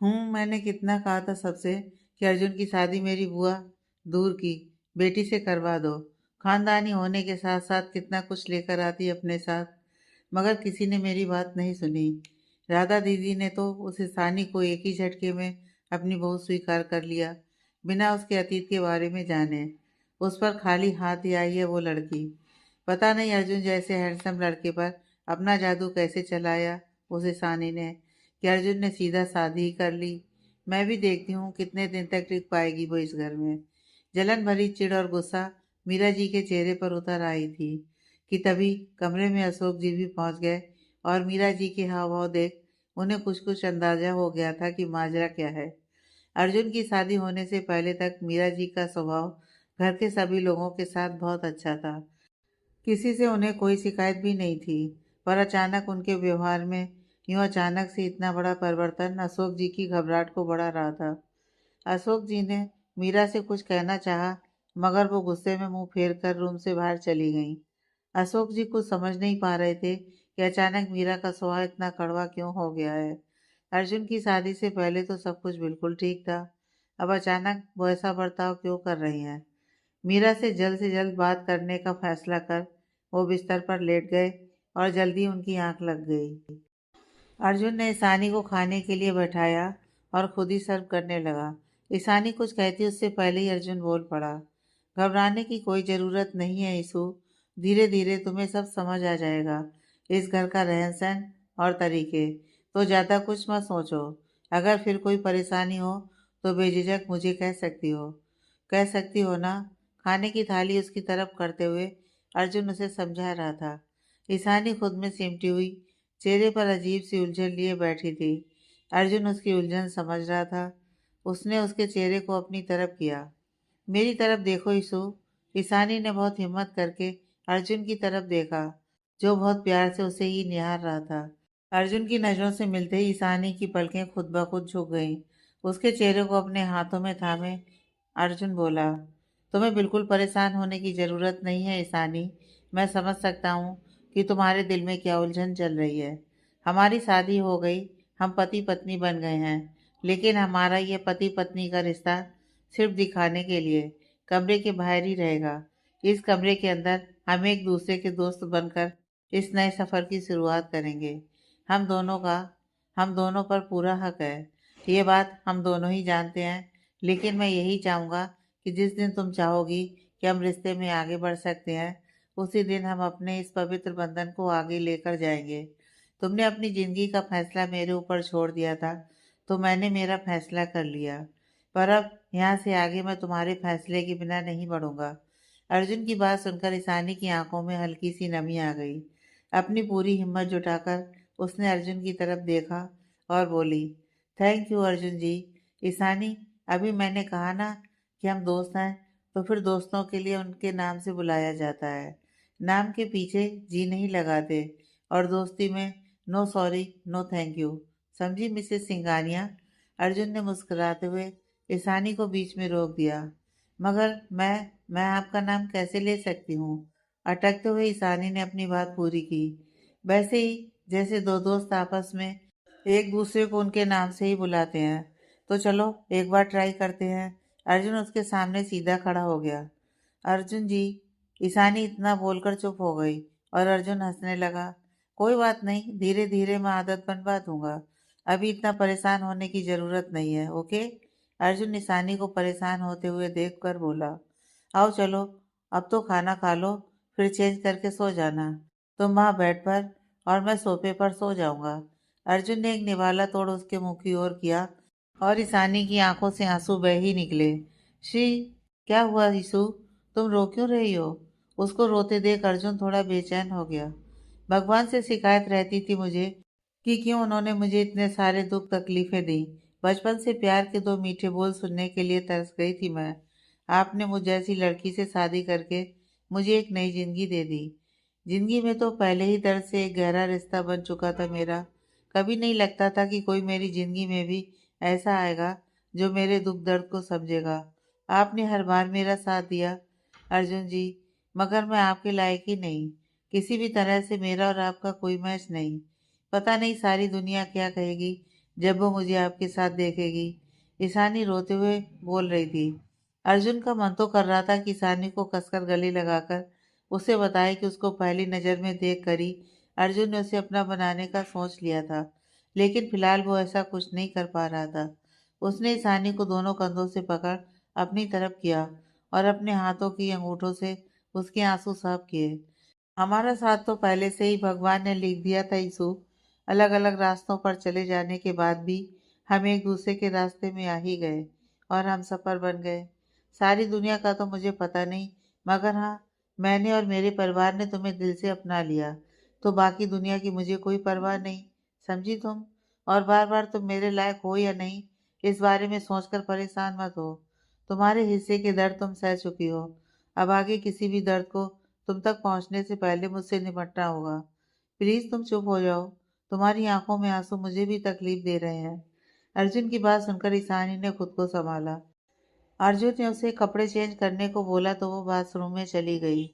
मैंने कितना कहा था सबसे कि अर्जुन की शादी मेरी बुआ दूर की बेटी से करवा दो। खानदानी होने के साथ साथ कितना कुछ लेकर आती अपने साथ, मगर किसी ने मेरी बात नहीं सुनी। राधा दीदी ने तो उस सानी को एक ही झटके में अपनी बहू स्वीकार कर लिया, बिना उसके अतीत के बारे में जाने। उस पर खाली हाथ ही आई है वो लड़की। पता नहीं अर्जुन जैसे हैंडसम लड़के पर अपना जादू कैसे चलाया उसे सानी ने, कि अर्जुन ने सीधा शादी ही कर ली। मैं भी देखती हूँ कितने दिन तक टिक पाएगी वो इस घर में। जलन भरी चिढ़ और गुस्सा मीरा जी के चेहरे पर उतर आई थी कि तभी कमरे में अशोक जी भी पहुंच गए, और मीरा जी के हाव भाव देख उन्हें कुछ कुछ अंदाजा हो गया था कि माजरा क्या है। अर्जुन की शादी होने से पहले तक मीरा जी का स्वभाव घर के सभी लोगों के साथ बहुत अच्छा था। किसी से उन्हें कोई शिकायत भी नहीं थी। पर अचानक उनके व्यवहार में यूं अचानक से इतना बड़ा परिवर्तन अशोक जी की घबराहट को बढ़ा रहा था। अशोक जी ने मीरा से कुछ कहना चाहा, मगर वो गुस्से में मुंह फेर कर रूम से बाहर चली गईं। अशोक जी कुछ समझ नहीं पा रहे थे कि अचानक मीरा का स्वभाव इतना कड़वा क्यों हो गया है। अर्जुन की शादी से पहले तो सब कुछ बिल्कुल ठीक था, अब अचानक वो ऐसा बर्ताव क्यों कर रही हैं। मीरा से जल्द बात करने का फैसला कर वो बिस्तर पर लेट गए, और जल्दी उनकी आंख लग गई। अर्जुन ने ईशानी को खाने के लिए बैठाया और खुद ही सर्व करने लगा। ईशानी कुछ कहती उससे पहले ही अर्जुन बोल पड़ा। घबराने की कोई ज़रूरत नहीं है ईशु, धीरे धीरे तुम्हें सब समझ आ जाएगा। इस घर का रहन सहन और तरीके, तो ज़्यादा कुछ मत सोचो। अगर फिर कोई परेशानी हो तो बेझिझक मुझे कह सकती हो। कह सकती हो ना। खाने की थाली उसकी तरफ करते हुए अर्जुन उसे समझा रहा था। ईशानी खुद में सिमटी हुई चेहरे पर अजीब सी उलझन लिए बैठी थी। अर्जुन उसकी उलझन समझ रहा था। उसने उसके चेहरे को अपनी तरफ किया। मेरी तरफ देखो ईशु। ईशानी ने बहुत हिम्मत करके अर्जुन की तरफ देखा, जो बहुत प्यार से उसे ही निहार रहा था। अर्जुन की नजरों से मिलते ही ईशानी की पलकें खुद ब खुद झुक गईं। उसके चेहरे को अपने हाथों में थामे अर्जुन बोला, तुम्हें बिल्कुल परेशान होने की ज़रूरत नहीं है ईशानी। मैं समझ सकता हूँ कि तुम्हारे दिल में क्या उलझन चल रही है। हमारी शादी हो गई, हम पति पत्नी बन गए हैं, लेकिन हमारा ये पति पत्नी का रिश्ता सिर्फ दिखाने के लिए कमरे के बाहर ही रहेगा। इस कमरे के अंदर हम एक दूसरे के दोस्त बनकर इस नए सफ़र की शुरुआत करेंगे। हम दोनों का हम दोनों पर पूरा हक है। ये बात हम दोनों ही जानते हैं, लेकिन मैं यही चाहूँगा कि जिस दिन तुम चाहोगी कि हम रिश्ते में आगे बढ़ सकते हैं, उसी दिन हम अपने इस पवित्र बंधन को आगे लेकर जाएंगे। तुमने अपनी ज़िंदगी का फैसला मेरे ऊपर छोड़ दिया था, तो मैंने मेरा फैसला कर लिया। पर अब यहाँ से आगे मैं तुम्हारे फैसले के बिना नहीं बढ़ूंगा। अर्जुन की बात सुनकर ईशानी की आंखों में हल्की सी नमी आ गई। अपनी पूरी हिम्मत जुटाकर उसने अर्जुन की तरफ देखा और बोली, थैंक यू अर्जुन जी। ईशानी, अभी मैंने कहा ना कि हम दोस्त हैं, तो फिर दोस्तों के लिए उनके नाम से बुलाया जाता है। नाम के पीछे जी नहीं लगाते, और दोस्ती में no sorry no thank you. समझी मिसेस सिंघानिया। अर्जुन ने मुस्कुराते हुए ईशानी को बीच में रोक दिया। मगर मैं आपका नाम कैसे ले सकती हूँ। अटकते हुए ईशानी ने अपनी बात पूरी की। वैसे ही जैसे दो दोस्त आपस में एक दूसरे को उनके नाम से ही बुलाते हैं। तो चलो एक बार ट्राई करते हैं। अर्जुन उसके सामने सीधा खड़ा हो गया। अर्जुन जी। ईशानी इतना बोलकर चुप हो गई, और अर्जुन हंसने लगा। कोई बात नहीं, धीरे धीरे मैं आदत बनवा दूंगा। अभी इतना परेशान होने की जरूरत नहीं है, ओके। अर्जुन ईशानी को परेशान होते हुए देखकर बोला, आओ चलो, अब तो खाना खा लो, फिर चेंज करके सो जाना। तुम वहाँ बेड पर और मैं सोफे पर सो जाऊंगा। अर्जुन ने एक निवाला तोड़ उसके मुंह की ओर किया, और ईशानी की आंखों से आंसू बह ही निकले। श्री, क्या हुआ यीशु, तुम रो क्यों रही हो। उसको रोते देख अर्जुन थोड़ा बेचैन हो गया। भगवान से शिकायत रहती थी मुझे कि क्यों उन्होंने मुझे इतने सारे दुख तकलीफें दी। बचपन से प्यार के दो मीठे बोल सुनने के लिए तरस गई थी मैं। आपने मुझ जैसी लड़की से शादी करके मुझे एक नई जिंदगी दे दी। जिंदगी में तो पहले ही दर्द से एक गहरा रिश्ता बन चुका था मेरा। कभी नहीं लगता था कि कोई मेरी जिंदगी में भी ऐसा आएगा जो मेरे दुख दर्द को समझेगा। आपने हर बार मेरा साथ दिया अर्जुन जी, मगर मैं आपके लायक ही नहीं। किसी भी तरह से मेरा और आपका कोई मैच नहीं। पता नहीं सारी दुनिया क्या कहेगी, जब वो मुझे आपके साथ देखेगी। ईशानी रोते हुए बोल रही थी। अर्जुन का मन तो कर रहा था कि ईशानी को कसकर गले लगाकर उसे बताए कि उसको पहली नज़र में देख कर ही अर्जुन ने उसे अपना बनाने का सोच लिया था, लेकिन फिलहाल वो ऐसा कुछ नहीं कर पा रहा था। उसने ईशानी को दोनों कंधों से पकड़ अपनी तरफ किया और अपने हाथों की अंगूठों से उसके आंसू साफ किए। हमारा साथ तो पहले से ही भगवान ने लिख दिया था यीशु। अलग अलग रास्तों पर चले जाने के बाद भी हम एक दूसरे के रास्ते में आ ही गए और हम सफ़र बन गए। सारी दुनिया का तो मुझे पता नहीं, मगर हाँ, मैंने और मेरे परिवार ने तुम्हें दिल से अपना लिया, तो बाकी दुनिया की मुझे कोई परवाह नहीं। समझी तुम? और बार बार तुम मेरे लायक हो या नहीं, इस बारे में सोचकर परेशान मत हो। तुम्हारे हिस्से के दर्द तुम सह चुकी हो। अब आगे किसी भी दर्द को तुम तक पहुंचने से पहले मुझसे निपटना होगा। प्लीज तुम चुप हो जाओ। तुम्हारी आंखों में आंसू मुझे भी तकलीफ दे रहे हैं। अर्जुन की बात सुनकर ईशानी ने खुद को संभाला। अर्जुन ने उसे कपड़े चेंज करने को बोला तो वो बाथरूम में चली गई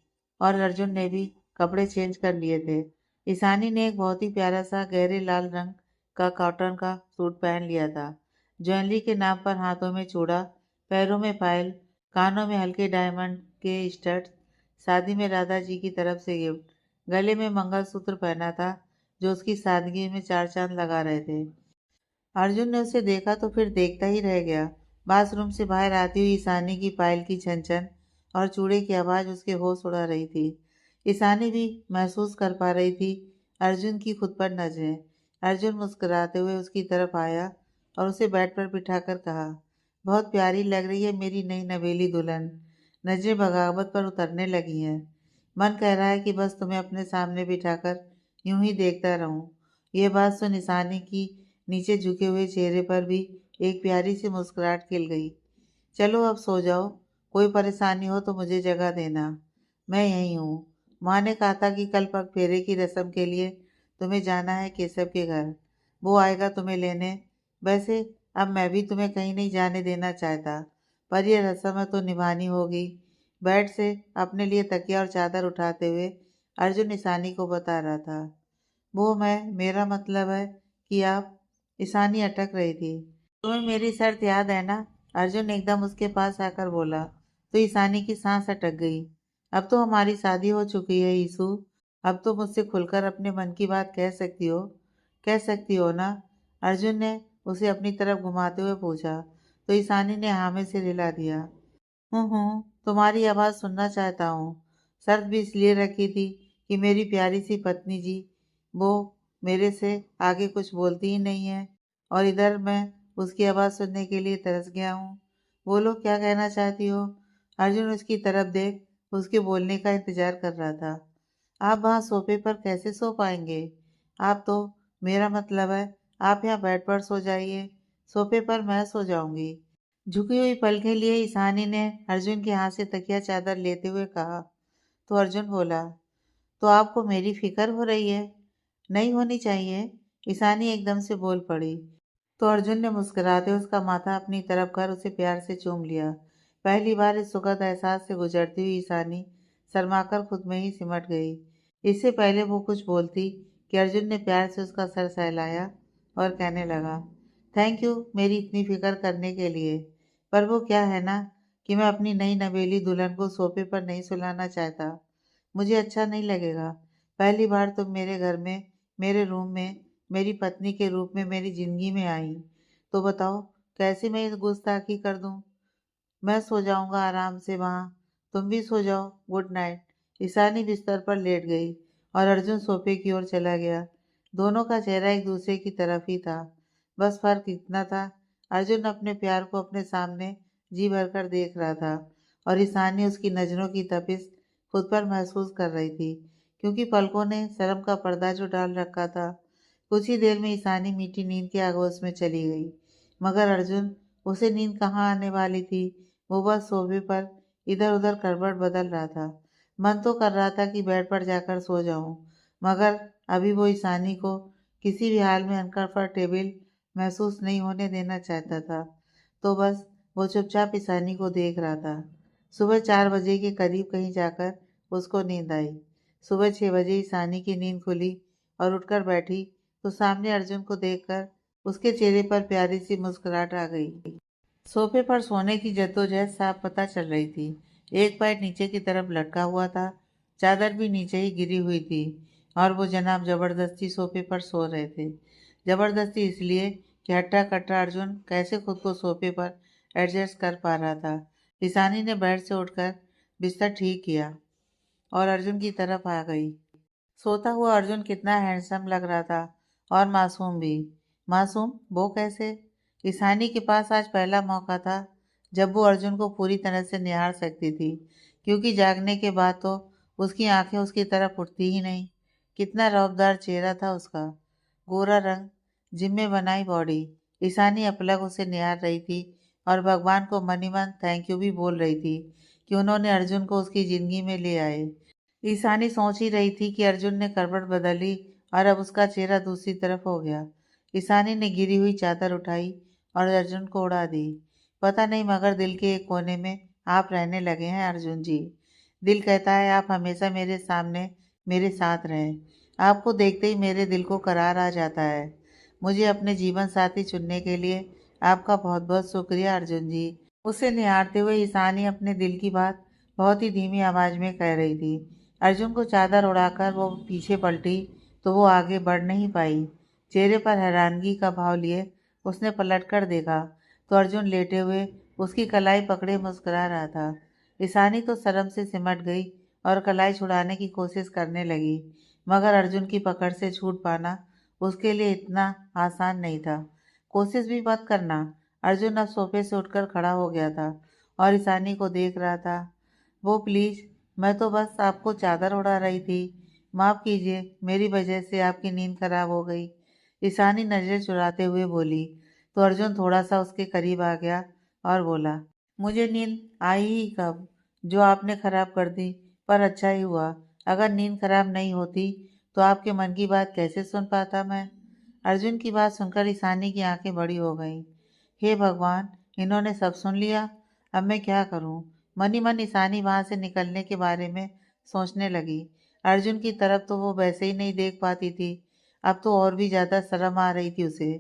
और अर्जुन ने भी कपड़े चेंज कर लिए थे। ईशानी ने एक बहुत ही प्यारा सा गहरे लाल रंग का कॉटन का सूट पहन लिया था। ज्वेलरी के नाम पर हाथों में चूड़ा, पैरों में पायल, कानों में हल्के डायमंड के स्टड्स, शादी में राधा जी की तरफ से गिफ्ट, गले में मंगलसूत्र पहना था जो उसकी सादगी में चार चांद लगा रहे थे। अर्जुन ने उसे देखा तो फिर देखता ही रह गया। बाथरूम से बाहर आती हुई ईशानी की पायल की छन-छन और चूड़े की आवाज़ उसके होश उड़ा रही थी। ईशानी भी महसूस कर पा रही थी अर्जुन की खुद पर नज़रें। अर्जुन मुस्कुराते हुए उसकी तरफ आया और उसे बेड पर बिठाकर कहा, बहुत प्यारी लग रही है मेरी नई नवेली दुल्हन। नजरें बगावत पर उतरने लगी हैं। मन कह रहा है कि बस तुम्हें अपने सामने बिठाकर यूं ही देखता रहूं। ये बात सुन ईशानी की नीचे झुके हुए चेहरे पर भी एक प्यारी सी मुस्कुराहट खिल गई। चलो अब सो जाओ, कोई परेशानी हो तो मुझे जगह देना, मैं यहीं हूँ। माँ ने कहा था कि कल पग फेरे की रस्म के लिए तुम्हें जाना है केशव के घर, वो आएगा तुम्हें लेने। वैसे अब मैं भी तुम्हें कहीं नहीं जाने देना चाहता, पर यह रस्म है तो निभानी होगी। बेड से अपने लिए तकिया और चादर उठाते हुए अर्जुन ईशानी को बता रहा था। वो मैं, मेरा मतलब है कि आप। ईशानी अटक रही थी। तुम्हें मेरी शर्त याद है ना? अर्जुन एकदम उसके पास आकर बोला। तो ईशानी की सांस अटक गई। अब तो हमारी शादी हो चुकी है यीशु। अब तो मुझसे खुलकर अपने मन की बात कह सकती हो ना? अर्जुन ने उसे अपनी तरफ घुमाते हुए पूछा। तो ईशानी ने हाँ में सिर हिला दिया। तुम्हारी आवाज़ सुनना चाहता हूँ। शर्त भी इसलिए रखी थी कि मेरी प्यारी सी पत्नी जी, वो मेरे से आगे कुछ बोलती ही नहीं है और इधर मैं उसकी आवाज़ सुनने के लिए तरस गया हूँ। बोलो क्या कहना चाहती हो? अर्जुन उसकी तरफ देख उसके बोलने का इंतजार कर रहा था। आप वहाँ सोफे पर कैसे सो पाएंगे? आप तो, मेरा मतलब है, आप यहाँ बेड पर सो जाइए, सोफे पर मैं सो जाऊंगी। झुकी हुई पलकें लिए ईशानी ने अर्जुन के हाथ से तकिया चादर लेते हुए कहा। तो अर्जुन बोला, तो आपको मेरी फिक्र हो रही है? नहीं होनी चाहिए। ईशानी एकदम से बोल पड़ी। तो अर्जुन ने मुस्कुराते उसका माथा अपनी तरफ कर उसे प्यार से चूम लिया। पहली बार इस सुखद एहसास से गुजरती हुई ईशानी शर्माकर खुद में ही सिमट गई। इससे पहले वो कुछ बोलती कि अर्जुन ने प्यार से उसका सर सहलाया और कहने लगा, थैंक यू मेरी इतनी फिक्र करने के लिए। पर वो क्या है ना कि मैं अपनी नई नवेली दुल्हन को सोफे पर नहीं सुलाना चाहता। मुझे अच्छा नहीं लगेगा। पहली बार तुम मेरे घर में, मेरे रूम में मेरी पत्नी के रूप में मेरी जिंदगी में आई, तो बताओ कैसे मैं इस गुस्ताखी कर दूं? मैं सो जाऊंगा आराम से वहाँ, तुम भी सो जाओ, गुड नाइट। ईशानी बिस्तर पर लेट गई और अर्जुन सोफे की ओर चला गया। दोनों का चेहरा एक दूसरे की तरफ ही था। बस फर्क इतना था, अर्जुन अपने प्यार को अपने सामने जी भरकर देख रहा था और ईशानी उसकी नजरों की तपिश खुद पर महसूस कर रही थी, क्योंकि पलकों ने शर्म का पर्दा जो डाल रखा था। कुछ ही देर में ईशानी मीठी नींद के आगोश में चली गई, मगर अर्जुन, उसे नींद कहाँ आने वाली थी। वो बस सोफे पर इधर उधर करवट बदल रहा था। मन तो कर रहा था कि बेड पर जाकर सो जाऊं, मगर अभी वो ईशानी को किसी भी हाल में अनकंफर्टेबल महसूस नहीं होने देना चाहता था। तो बस वो चुपचाप ईशानी को देख रहा था। सुबह 4 बजे के करीब कहीं जाकर उसको नींद आई। सुबह 6 बजे ईशानी की नींद खुली और उठकर बैठी तो सामने अर्जुन को देखकर उसके चेहरे पर प्यारी सी मुस्कुराहट आ गई। सोफे पर सोने की जद्दोजहद साफ पता चल रही थी। एक पैर नीचे की तरफ लटका हुआ था, चादर भी नीचे ही गिरी हुई थी और वो जनाब जबरदस्ती सोफे पर सो रहे थे। जबरदस्ती इसलिए कि हट्टा कट्टा अर्जुन कैसे खुद को सोफे पर एडजस्ट कर पा रहा था। ईशानी ने बेड से उठकर बिस्तर ठीक किया और अर्जुन की तरफ आ गई। सोता हुआ अर्जुन कितना हैंडसम लग रहा था और मासूम भी। मासूम वो कैसे? ईशानी के पास आज पहला मौका था जब वो अर्जुन को पूरी तरह से निहार सकती थी, क्योंकि जागने के बाद तो उसकी आंखें उसकी तरफ उठती ही नहीं। कितना रौबदार चेहरा था उसका, गोरा रंग, जिम में बनाई बॉडी। ईशानी अपलक उसे निहार रही थी और भगवान को मन ही मन थैंक यू भी बोल रही थी कि उन्होंने अर्जुन को उसकी जिंदगी में ले आए। ईशानी सोच ही रही थी कि अर्जुन ने करवट बदली और अब उसका चेहरा दूसरी तरफ हो गया। ईशानी ने गिरी हुई चादर उठाई और अर्जुन को उड़ा दी। पता नहीं मगर दिल के एक कोने में आप रहने लगे हैं अर्जुन जी। दिल कहता है आप हमेशा मेरे सामने मेरे साथ रहें। आपको देखते ही मेरे दिल को करार आ जाता है। मुझे अपने जीवन साथी चुनने के लिए आपका बहुत बहुत शुक्रिया अर्जुन जी। उसे निहारते हुए ईशानी अपने दिल की बात बहुत ही धीमी आवाज में कह रही थी। अर्जुन को चादर उड़ाकर वो पीछे पलटी तो वो आगे बढ़ नहीं पाई। चेहरे पर हैरानगी का भाव लिए उसने पलटकर देखा तो अर्जुन लेटे हुए उसकी कलाई पकड़े मुस्कुरा रहा था। ईशानी तो शर्म से सिमट गई और कलाई छुड़ाने की कोशिश करने लगी, मगर अर्जुन की पकड़ से छूट पाना उसके लिए इतना आसान नहीं था। कोशिश भी मत करना। अर्जुन अब सोफे से उठकर खड़ा हो गया था और ईशानी को देख रहा था। वो प्लीज, मैं तो बस आपको चादर उड़ा रही थी। माफ कीजिए, मेरी वजह से आपकी नींद खराब हो गई। ईशानी नजर चुराते हुए बोली तो अर्जुन थोड़ा सा उसके करीब आ गया और बोला, मुझे नींद आई ही कब, जो आपने खराब कर दी। पर अच्छा ही हुआ। अगर नींद खराब नहीं होती तो आपके मन की बात कैसे सुन पाता मैं। अर्जुन की बात सुनकर ईशानी की आंखें बड़ी हो गईं। हे भगवान, इन्होंने सब सुन लिया। अब मैं क्या करूं? मन ही मन ईशानी वहां से निकलने के बारे में सोचने लगी। अर्जुन की तरफ तो वो वैसे ही नहीं देख पाती थी, अब तो और भी ज्यादा शर्म आ रही थी उसे।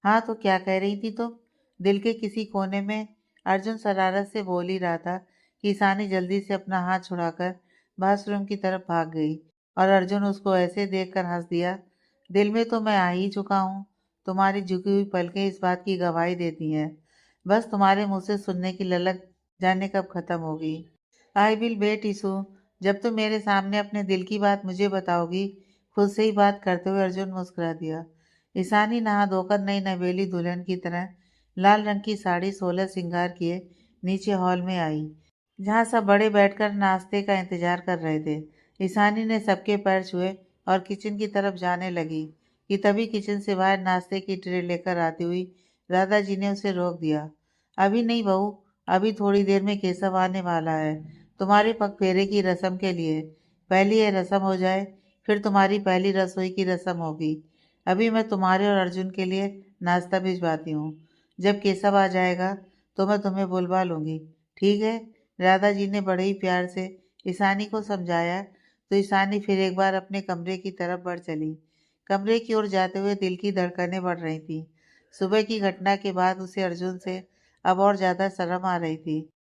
हाँ तो क्या कह रही थी तुम? दिल के किसी कोने में अर्जुन शरारत से बोल ही रहा था कि ईशानी जल्दी से अपना हाथ छुड़ाकर बाथरूम की तरफ भाग गई और अर्जुन उसको ऐसे देखकर हंस दिया। दिल में तो मैं आ ही चुका हूँ। तुम्हारी झुकी हुई पलकें इस बात की गवाही देती हैं। बस तुम्हारे मुंह से सुनने की ललक जाने कब खत्म होगी। I will wait Ishu. जब तुम मेरे सामने अपने दिल की बात मुझे बताओगी। खुद से ही बात करते हुए अर्जुन मुस्कुरा दिया। ईशानी नहा धोकर नई नवेली दुल्हन की तरह लाल रंग की साड़ी 16 श्रृंगार किए नीचे हॉल में आई, जहाँ सब बड़े बैठकर नाश्ते का इंतजार कर रहे थे। ईशानी ने सबके पैर छुए और किचन की तरफ जाने लगी कि तभी किचन से बाहर नाश्ते की ट्रे लेकर आती हुई दादाजी ने उसे रोक दिया। अभी नहीं बहू, अभी थोड़ी देर में केशव आने वाला है तुम्हारे पग फेरे की रस्म के लिए। पहली ये रस्म हो जाए, फिर तुम्हारी पहली रसोई की रस्म होगी। अभी मैं तुम्हारे और अर्जुन के लिए नाश्ता भिजवाती हूँ। जब केशव आ जाएगा तो मैं तुम्हें बुलवा लूँगी, ठीक है? दादाजी ने बड़े ही प्यार से ईशानी को समझाया तो ईशानी फिर एक बार अपने कमरे की तरफ बढ़ चली। कमरे की ओर जाते हुए दिल की धड़कनें बढ़ रही थीं। सुबह की घटना के बाद उसे अर्जुन से अब और ज़्यादा शर्म आ रही थी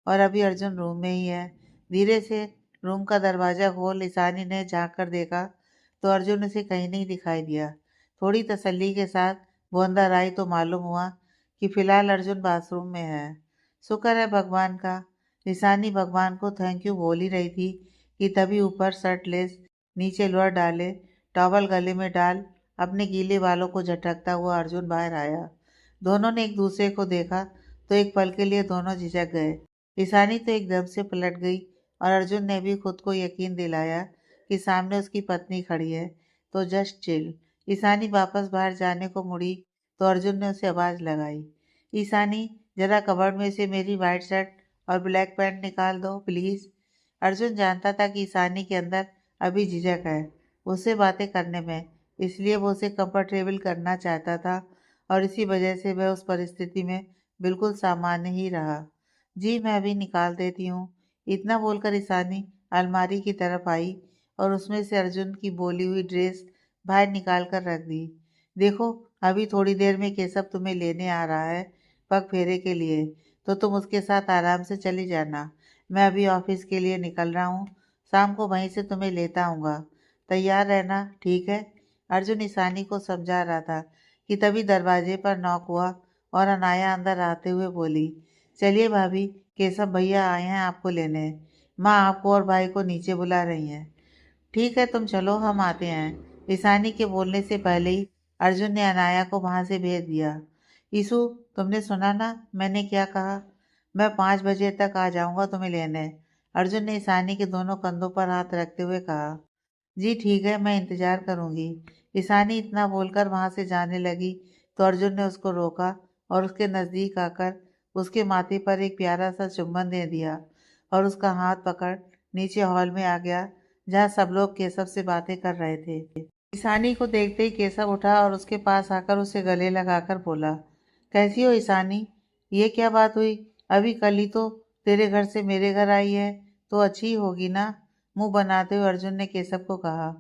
और अभी अर्जुन रूम में ही है। धीरे से रूम का दरवाज़ा खोल ईशानी ने झाँक कर देखा तो अर्जुन उसे कहीं नहीं दिखाई दिया। थोड़ी तसल्ली के साथ वो अंदर आई तो मालूम हुआ कि फिलहाल अर्जुन बाथरूम में है। शुक्र है भगवान का। ईशानी भगवान को थैंक यू बोल ही रही थी कि तभी ऊपर शर्टलेस, नीचे लोअर डाले, टॉवल गले में डाल अपने गीले बालों को झटकता हुआ अर्जुन बाहर आया। दोनों ने एक दूसरे को देखा तो एक पल के लिए दोनों झिझक गए। ईशानी तो एकदम से पलट गई और अर्जुन ने भी खुद को यकीन दिलाया कि सामने उसकी पत्नी खड़ी है तो जस्ट चिल। ईशानी वापस बाहर जाने को मुड़ी तो अर्जुन ने उसे आवाज़ लगाई, ईशानी, जरा कबर्ड में से मेरी वाइट शर्ट और ब्लैक पैंट निकाल दो प्लीज़। अर्जुन जानता था कि ईशानी के अंदर अभी झिझक है उससे बातें करने में, इसलिए वो उसे कंफर्टेबल करना चाहता था और इसी वजह से वह उस परिस्थिति में बिल्कुल सामान्य ही रहा। जी मैं अभी निकाल देती हूँ। इतना बोलकर ईशानी अलमारी की तरफ आई और उसमें से अर्जुन की बोली हुई ड्रेस बाहर निकाल कर रख दी। देखो, अभी थोड़ी देर में केशव तुम्हें लेने आ रहा है पग फेरे के लिए, तो तुम उसके साथ आराम से चली जाना। मैं अभी ऑफिस के लिए निकल रहा हूँ, शाम को वहीं से तुम्हें लेता आऊँगा। तैयार रहना, ठीक है? अर्जुन ईशानी को समझा रहा था कि तभी दरवाजे पर नॉक हुआ और अनाया अंदर आते हुए बोली, चलिए भाभी, केशव भैया आए हैं आपको लेने। माँ आपको और भाई को नीचे बुला रही हैं। ठीक है, तुम चलो, हम आते हैं। ईशानी के बोलने से पहले ही अर्जुन ने अनाया को वहां से भेज दिया। ईशु, तुमने सुना ना मैंने क्या कहा? मैं 5 बजे तक आ जाऊंगा तुम्हें लेने। अर्जुन ने ईशानी के दोनों कंधों पर हाथ रखते हुए कहा। जी ठीक है, मैं इंतजार करूंगी। ईशानी इतना बोलकर वहां से जाने लगी तो अर्जुन ने उसको रोका और उसके नजदीक आकर उसके माथे पर एक प्यारा सा चुम्बन दे दिया और उसका हाथ पकड़ नीचे हॉल में आ गया, जहाँ सब लोग केशव से बातें कर रहे थे। ईशानी को देखते ही केशव उठा और उसके पास आकर उसे गले लगाकर बोला, कैसी हो ईशानी? ये क्या बात हुई? अभी कल ही तो तेरे घर से मेरे घर आई है, तो अच्छी ही होगी ना? मुंह बनाते हुए अर्जुन ने केशव को कहा।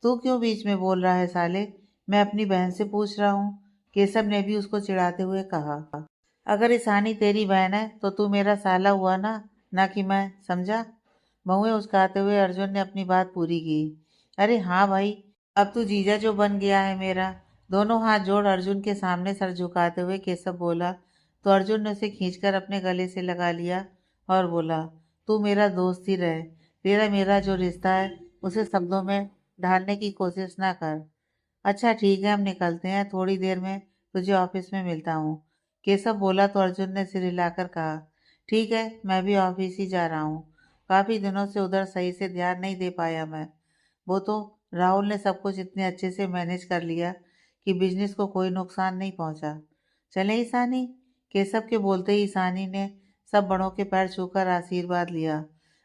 तू क्यों बीच में बोल रहा है साले? मैं अपनी बहन से पूछ रहा हूँ। केशव ने भी उसको चिढ़ाते हुए कहा। अगर ईशानी तेरी बहन है तो तू मेरा साला हुआ ना कि मैं, समझा? बहुएं उचकाते हुए अर्जुन ने अपनी बात पूरी की। अरे हाँ भाई, अब तू जीजा जो बन गया है मेरा। दोनों हाथ जोड़ अर्जुन के सामने सर झुकाते हुए केशव बोला, तो अर्जुन ने उसे खींचकर अपने गले से लगा लिया और बोला, तू मेरा दोस्त ही रहे। तेरा मेरा जो रिश्ता है उसे शब्दों में ढालने की कोशिश ना कर। अच्छा ठीक है, हम निकलते हैं, थोड़ी देर में तुझे ऑफिस में मिलता हूँ। केशव बोला तो अर्जुन ने सिर हिलाकर कहा, ठीक है, मैं भी ऑफिस ही जा रहा हूँ। काफी दिनों से उधर सही से ध्यान नहीं दे पाया मैं। वो तो राहुल ने सब कुछ इतने अच्छे से मैनेज कर लिया कि बिजनेस को कोई नुकसान नहीं पहुंचा। चले ईशानी? केशव के बोलते ही ईशानी ने सब बड़ों के पैर छूकर आशीर्वाद लिया।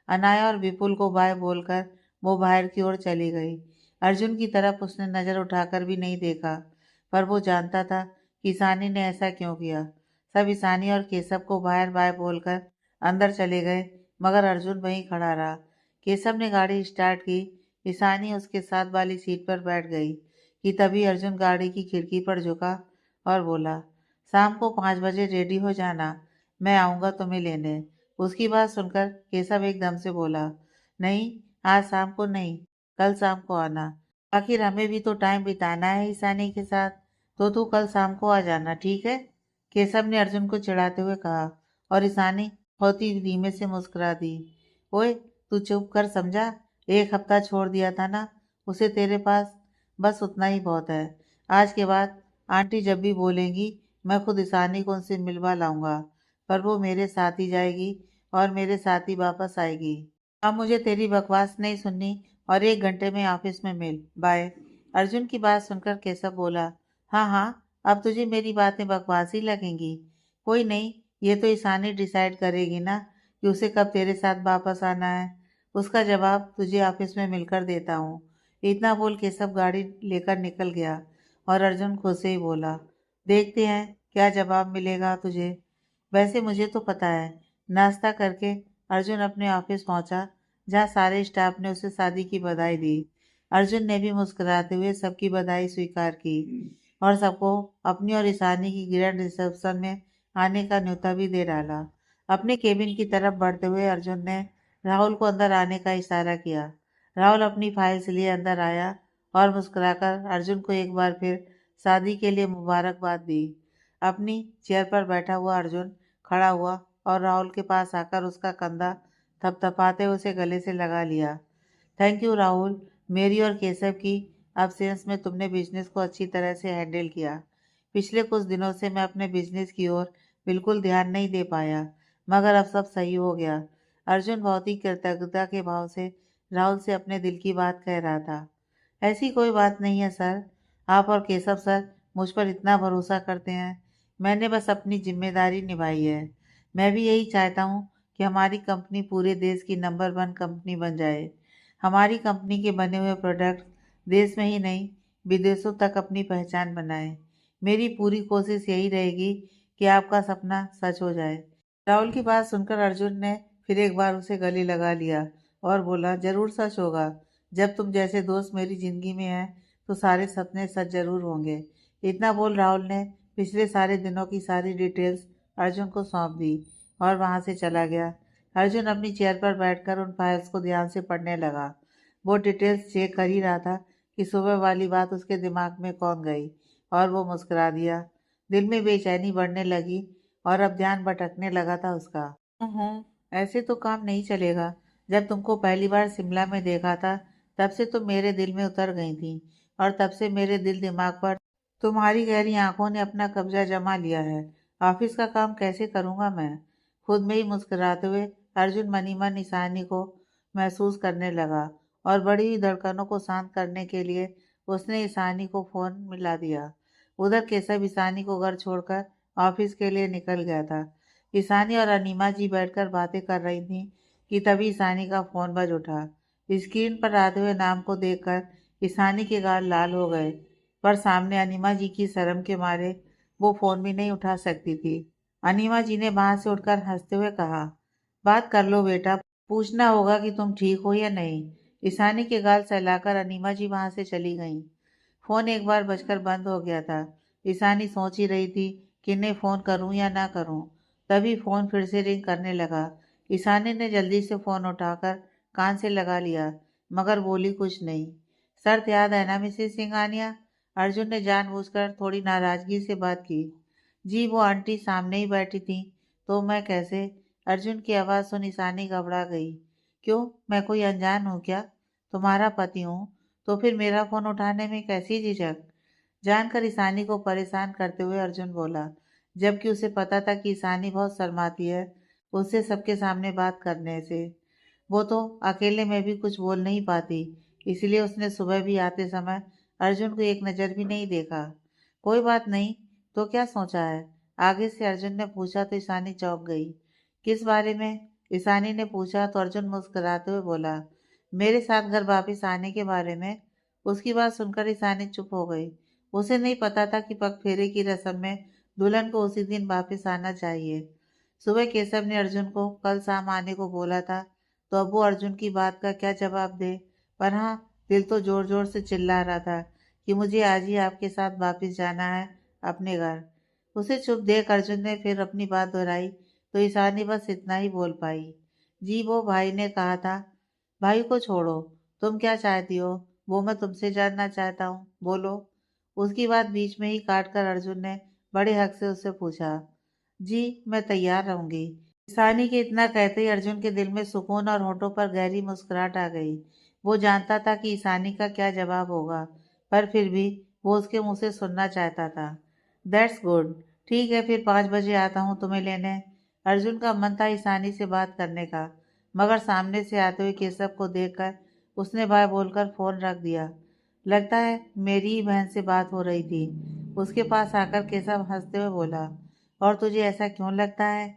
अनाया और विपुल को बाय बोलकर वो बाहर की ओर चली गई। अर्जुन की तरफ उसने नजर उठाकर भी नहीं देखा, पर वो जानता था कि ईशानी ने ऐसा क्यों किया। सब ईशानी और केशव को बाहर बाय बोलकर अंदर चले गए, मगर अर्जुन वहीं खड़ा रहा। केशव ने गाड़ी स्टार्ट की। ईशानी उसके साथ वाली सीट पर बैठ गई कि तभी अर्जुन गाड़ी की खिड़की पर झुका और बोला, शाम को 5 बजे रेडी हो जाना, मैं आऊँगा तुम्हें लेने। उसकी बात सुनकर केशव एकदम से बोला, नहीं, आज शाम को नहीं, कल शाम को आना। आखिर हमें भी तो टाइम बिताना है ईशानी के साथ, तो तू कल शाम को आ जाना, ठीक है? केशव ने अर्जुन को चिढ़ाते हुए कहा और ईशानी बहुत ही धीमे से मुस्कुरा दी। ओए, तू चुप कर, समझा? एक हफ्ता छोड़ दिया था ना उसे तेरे पास, बस उतना ही बहुत है। आज के बाद आंटी जब भी बोलेंगी मैं खुद ईशानी को उनसे मिलवा लाऊंगा, पर वो मेरे साथ ही जाएगी और मेरे साथ ही वापस आएगी। अब मुझे तेरी बकवास नहीं सुननी और 1 घंटे में ऑफिस में मिल, बाय। अर्जुन की बात सुनकर केशव बोला, हाँ हाँ, अब तुझे मेरी बातें बकवास ही लगेंगी। कोई नहीं, ये तो ईशानी डिसाइड करेगी ना कि उसे कब तेरे साथ वापस आना है। उसका जवाब तुझे ऑफिस में मिलकर देता हूँ। इतना बोल केशव गाड़ी लेकर निकल गया और अर्जुन खुद से ही बोला, देखते हैं क्या जवाब मिलेगा तुझे। वैसे मुझे तो पता है। नाश्ता करके अर्जुन अपने ऑफिस पहुंचा, जहां सारे स्टाफ ने उसे शादी की बधाई दी। अर्जुन ने भी मुस्कुराते हुए सबकी बधाई स्वीकार की और सबको अपनी और ईशानी की ग्रैंड रिसेप्शन में आने का न्योता भी दे डाला। अपने केबिन की तरफ बढ़ते हुए अर्जुन ने राहुल को अंदर आने का इशारा किया। राहुल अपनी फाइल्स लिए अंदर आया और मुस्कुराकर अर्जुन को एक बार फिर शादी के लिए मुबारकबाद दी। अपनी चेयर पर बैठा हुआ अर्जुन खड़ा हुआ और राहुल के पास आकर उसका कंधा थपथपाते हुए उसे गले से लगा लिया। थैंक यू राहुल, मेरी और केशव की अब्सेंस में तुमने बिजनेस को अच्छी तरह से हैंडल किया। पिछले कुछ दिनों से मैं अपने बिजनेस की ओर बिल्कुल ध्यान नहीं दे पाया, मगर अब सब सही हो गया। अर्जुन बहुत ही कृतज्ञता के भाव से राहुल से अपने दिल की बात कह रहा था। ऐसी कोई बात नहीं है सर, आप और केशव सर मुझ पर इतना भरोसा करते हैं। मैंने बस अपनी जिम्मेदारी निभाई है। मैं भी यही चाहता हूँ कि हमारी कंपनी पूरे देश की नंबर 1 कंपनी बन जाए। हमारी कंपनी के बने हुए प्रोडक्ट देश में ही नहीं, विदेशों तक अपनी पहचान बनाए। मेरी पूरी कोशिश यही रहेगी कि आपका सपना सच हो जाए। राहुल की बात सुनकर अर्जुन ने फिर एक बार उसे गले लगा लिया और बोला, जरूर सच होगा। जब तुम जैसे दोस्त मेरी जिंदगी में हैं तो सारे सपने सच जरूर होंगे। इतना बोल राहुल ने पिछले सारे दिनों की सारी डिटेल्स अर्जुन को सौंप दी और वहां से चला गया। अर्जुन अपनी चेयर पर बैठकर उन फाइल्स को ध्यान से पढ़ने लगा। वो डिटेल्स चेक कर ही रहा था कि सुबह वाली बात उसके दिमाग में कौन गई और वो मुस्कुरा दिया। दिल में बेचैनी बढ़ने लगी और अब ध्यान भटकने लगा था उसका। ऐसे तो काम नहीं चलेगा। जब तुमको पहली बार शिमला में देखा था तब से तुम मेरे दिल में उतर गई थी और तब से मेरे दिल दिमाग पर तुम्हारी गहरी आंखों ने अपना कब्जा जमा लिया है। ऑफिस का काम कैसे करूंगा मैं? खुद में ही मुस्कुराते हुए अर्जुन मनी मन ईशानी को महसूस करने लगा और बढ़ी हुई धड़कनों को शांत करने के लिए उसने ईशानी को फोन मिला दिया। उधर केशव ईशानी को घर छोड़कर ऑफिस के लिए निकल गया था। ईशानी और अनीमा जी बैठकर बातें कर रही थीं कि तभी ईशानी का फोन बज उठा। स्क्रीन पर आते हुए नाम को देखकर ईशानी के गाल लाल हो गए, पर सामने अनीमा जी की शर्म के मारे वो फोन भी नहीं उठा सकती थी। अनीमा जी ने वहां से उठकर हंसते हुए कहा, बात कर लो बेटा, पूछना होगा कि तुम ठीक हो या नहीं। ईशानी के गाल सहलाकर अनीमा जी वहां से चली गईं। फोन एक बार बजकर बंद हो गया था। ईशानी सोच ही रही थी कि इन्हें फोन करूं या ना करूं, तभी फोन फिर से रिंग करने लगा। ईशानी ने जल्दी से फोन उठाकर कान से लगा लिया, मगर बोली कुछ नहीं। शर्त याद है ना मिसेस सिंघानिया? अर्जुन ने जानबूझकर थोड़ी नाराजगी से बात की। जी, वो आंटी सामने ही बैठी थी, तो मैं कैसे? अर्जुन की आवाज़ सुन ईशानी घबरा गई। क्यों, मैं कोई अनजान हूँ क्या? तुम्हारा पति हूँ, तो फिर मेरा फोन उठाने में कैसी झिझक? जानकर ईशानी को परेशान करते हुए अर्जुन बोला, जबकि उसे पता था कि ईशानी बहुत शर्माती है उससे सबके सामने बात करने से। वो तो अकेले में भी कुछ बोल नहीं पाती, इसलिए उसने सुबह भी आते समय अर्जुन को एक नज़र भी नहीं देखा। कोई बात नहीं, तो क्या सोचा है? आगे से अर्जुन ने पूछा तो ईशानी चौंक गई। किस बारे में? ईशानी ने पूछा तो अर्जुन मुस्कुराते हुए बोला, मेरे साथ घर वापिस आने के बारे में। उसकी बात सुनकर ईशानी चुप हो गई। उसे नहीं पता था कि पग फेरे की रस्म में दुल्हन को उसी दिन वापस आना चाहिए। सुबह केशव ने अर्जुन को कल शाम आने को बोला था, तो अब वो अर्जुन की बात का क्या जवाब दे? पर हाँ, दिल तो जोर जोर से चिल्ला रहा था कि मुझे आज ही आपके साथ वापस जाना है अपने घर। उसे चुप देख अर्जुन ने फिर अपनी बात दोहराई तो ईशानी बस इतना ही बोल पाई, जी वो भाई ने कहा था। भाई को छोड़ो, तुम क्या चाहती हो वो मैं तुमसे जानना चाहता हूँ, बोलो। उसकी बात बीच में ही काट कर अर्जुन ने बड़े हक से उससे पूछा, जी मैं तैयार रहूंगी। ईशानी के इतना कहते ही अर्जुन के दिल में सुकून और होठों पर गहरी मुस्कुराहट आ गई। वो जानता था कि ईशानी का क्या जवाब होगा, पर फिर भी वो उसके मुंह से सुनना चाहता था। दैट्स गुड, ठीक है फिर 5 बजे आता हूँ तुम्हें लेने। अर्जुन का मन था ईशानी से बात करने का, मगर सामने से आते हुए केशव को देखकर उसने बाय बोलकर फोन रख दिया। लगता है मेरी ही बहन से बात हो रही थी। उसके पास आकर केशव हंसते हुए बोला, और तुझे ऐसा क्यों लगता है?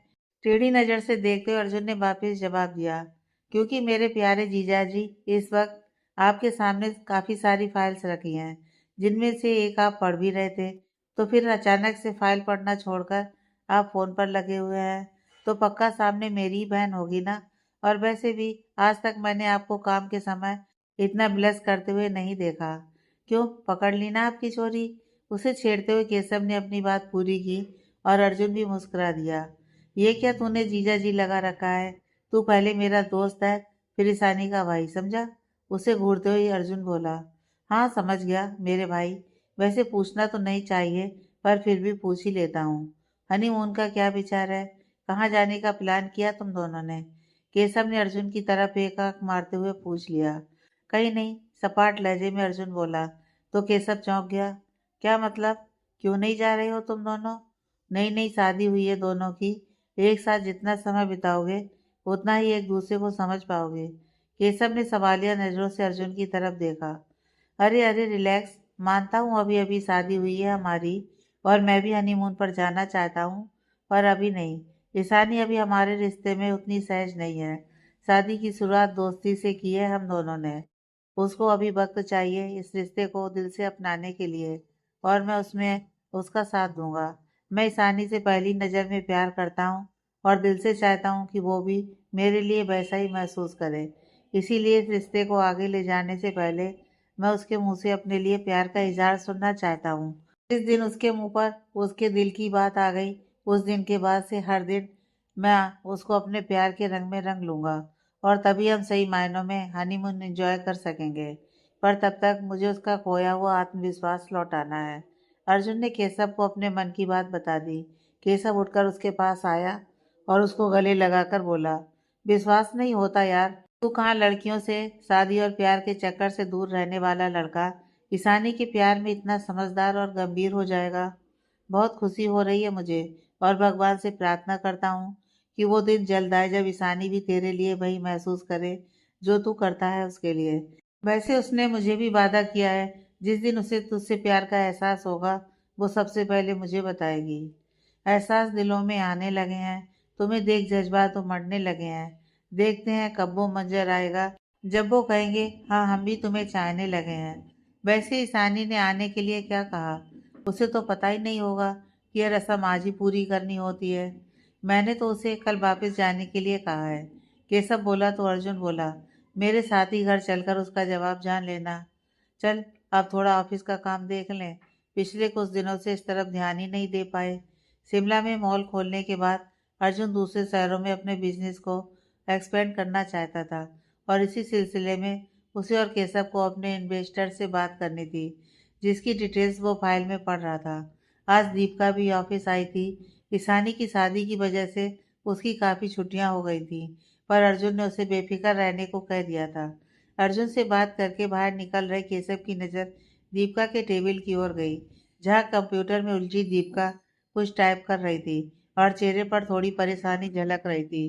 टेढ़ी नजर से देखते हुए अर्जुन ने वापस जवाब दिया, क्योंकि मेरे प्यारे जीजाजी इस वक्त आपके सामने काफी सारी फाइल्स रखी हैं, जिनमें से एक आप पढ़ भी रहे थे, तो फिर अचानक से फाइल पढ़ना छोड़कर आप फोन पर लगे हुए हैं, तो पक्का सामने मेरी ही बहन होगी ना। और वैसे भी आज तक मैंने आपको काम के समय इतना ब्लश करते हुए नहीं देखा। क्यों, पकड़ ली ना आपकी चोरी? उसे छेड़ते हुए केशव ने अपनी बात पूरी की और अर्जुन भी मुस्कुरा दिया। ये क्या तूने जीजा जी लगा रखा है? तू पहले मेरा दोस्त है, फिर ईशानी का भाई, समझा? उसे घूरते हुए अर्जुन बोला, हाँ समझ गया मेरे भाई। वैसे पूछना तो नहीं चाहिए, पर फिर भी पूछ ही लेता हूँ। हनीमून का क्या विचार है? कहाँ जाने का प्लान किया तुम दोनों ने? केशव ने अर्जुन की तरफ एक आंख मारते हुए पूछ लिया। कहीं नहीं, सपाट लहजे में अर्जुन बोला। तो केशव चौंक गया। क्या मतलब? क्यों नहीं जा रहे हो तुम दोनों? नई नई शादी हुई है दोनों की, एक साथ जितना समय बिताओगे उतना ही एक दूसरे को समझ पाओगे। केशव ने सवालिया नजरों से अर्जुन की तरफ देखा। अरे अरे रिलैक्स, मानता हूँ अभी अभी शादी हुई है हमारी और मैं भी हनीमून पर जाना चाहता हूँ, पर अभी नहीं। ईशानी अभी हमारे रिश्ते में उतनी सहज नहीं है। शादी की शुरुआत दोस्ती से की है हम दोनों ने। उसको अभी वक्त चाहिए इस रिश्ते को दिल से अपनाने के लिए, और मैं उसमें उसका साथ दूंगा। मैं ईशानी से पहली नज़र में प्यार करता हूँ और दिल से चाहता हूँ कि वो भी मेरे लिए वैसा ही महसूस करे। इसीलिए इस रिश्ते को आगे ले जाने से पहले मैं उसके मुंह से अपने लिए प्यार का इजहार सुनना चाहता हूँ। जिस दिन उसके मुंह पर उसके दिल की बात आ गई, उस दिन के बाद से हर दिन मैं उसको अपने प्यार के रंग में रंग लूंगा और तभी हम सही मायनों में हनीमून एंजॉय कर सकेंगे। पर तब तक मुझे उसका खोया हुआ आत्मविश्वास लौटाना है। अर्जुन ने केशव को अपने मन की बात बता दी। केशव उठकर उसके पास आया और उसको गले लगाकर बोला, विश्वास नहीं होता यार, तू कहाँ लड़कियों से शादी और प्यार के चक्कर से दूर रहने वाला लड़का ईशानी के प्यार में इतना समझदार और गंभीर हो जाएगा। बहुत खुशी हो रही है मुझे और भगवान से प्रार्थना करता हूँ कि वो दिन जल्द आए जब ईशानी भी तेरे लिए वही महसूस करे जो तू करता है उसके लिए। वैसे उसने मुझे भी वादा किया है, जिस दिन उसे तुझसे प्यार का एहसास होगा वो सबसे पहले मुझे बताएगी। एहसास दिलों में आने लगे हैं, तुम्हें देख जज्बात उमड़ने लगे हैं। देखते हैं कब वो मंजर आएगा जब वो कहेंगे हाँ हम भी तुम्हें चाहने लगे हैं। वैसे ईशानी ने आने के लिए क्या कहा? उसे तो पता ही नहीं होगा कि यह रस्म आज ही पूरी करनी होती है। मैंने तो उसे कल वापस जाने के लिए कहा है। केशव बोला तो अर्जुन बोला, मेरे साथ ही घर चलकर उसका जवाब जान लेना। चल अब थोड़ा ऑफिस का काम देख लें। पिछले कुछ दिनों से इस तरफ ध्यान ही नहीं दे पाए। शिमला में मॉल खोलने के बाद अर्जुन दूसरे शहरों में अपने बिजनेस को एक्सपेंड करना चाहता था और इसी सिलसिले में उसे और केशव को अपने इन्वेस्टर से बात करनी थी, जिसकी डिटेल्स वो फाइल में पढ़ रहा था। आज दीपिका भी ऑफिस आई थी। ईशानी की शादी की वजह से उसकी काफ़ी छुट्टियां हो गई थी, पर अर्जुन ने उसे बेफिक्र रहने को कह दिया था। अर्जुन से बात करके बाहर निकल रहे केशव की नज़र दीपिका के टेबल की ओर गई, जहाँ कंप्यूटर में उलझी दीपिका कुछ टाइप कर रही थी और चेहरे पर थोड़ी परेशानी झलक रही थी।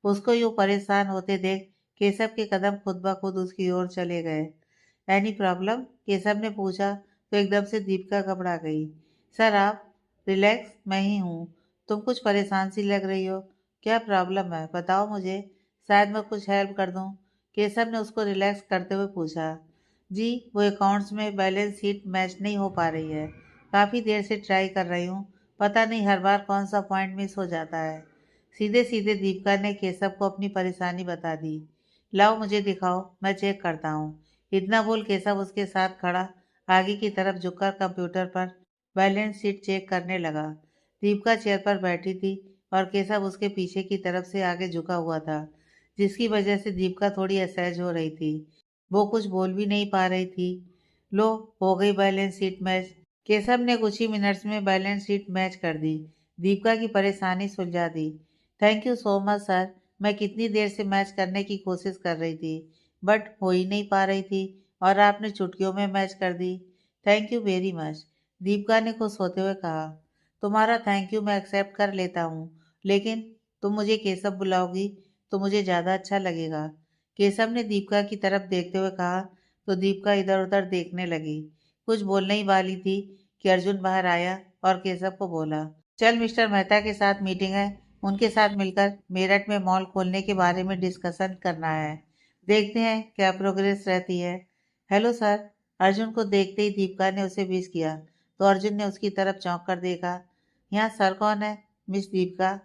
उसको यूं परेशान होते देख केशव के कदम खुद ब खुद उसकी ओर चले गए। Any problem? केशव ने पूछा तो एकदम से दीपिका घबरा गई। सर आप रिलैक्स, मैं ही हूँ। तुम कुछ परेशान सी लग रही हो। क्या प्रॉब्लम है बताओ मुझे, शायद मैं कुछ हेल्प कर दूँ। केशव ने उसको रिलैक्स करते हुए पूछा। जी वो अकाउंट्स में बैलेंस शीट मैच नहीं हो पा रही है। काफ़ी देर से ट्राई कर रही हूँ, पता नहीं हर बार कौन सा पॉइंट मिस हो जाता है। सीधे सीधे दीपिका ने केशव को अपनी परेशानी बता दी। लाओ मुझे दिखाओ, मैं चेक करता हूँ। इतना बोल केशव उसके साथ खड़ा आगे की तरफ झुककर कंप्यूटर पर बैलेंस शीट चेक करने लगा। दीपिका चेयर पर बैठी थी और केशव उसके पीछे की तरफ से आगे झुका हुआ था, जिसकी वजह से दीपिका थोड़ी असहज हो रही थी। वो कुछ बोल भी नहीं पा रही थी। लो, हो गई बैलेंस शीट मैच। केशव ने कुछ ही मिनट्स में बैलेंस शीट मैच कर दी। दीपिका की परेशानी सुलझा दी। Thank you so much sir, मैं कितनी देर से मैच करने की कोशिश कर रही थी बट हो ही नहीं पा रही थी और आपने चुटकियों में मैच कर दी। Thank you very much, Deepika ने खुश होते हुए कहा। तुम्हारा थैंक यू मैं एक्सेप्ट कर लेता हूँ, लेकिन तुम मुझे केशव बुलाओगी तो मुझे ज़्यादा अच्छा लगेगा। केशव ने दीपिका की तरफ देखते हुए कहा तो दीपिका इधर उधर देखने लगी। कुछ बोलने ही वाली थी कि अर्जुन बाहर आया और केशव को बोला, चल मिस्टर मेहता के साथ मीटिंग है, उनके साथ मिलकर मेरठ में मॉल खोलने के बारे में डिस्कशन करना है। देखते हैं क्या प्रोग्रेस रहती है। Hello sir. अर्जुन को देखते ही दीपिका ने उसे विश किया तो अर्जुन ने उसकी तरफ चौंक कर देखा। यहाँ सर कौन है? मिस दीपिका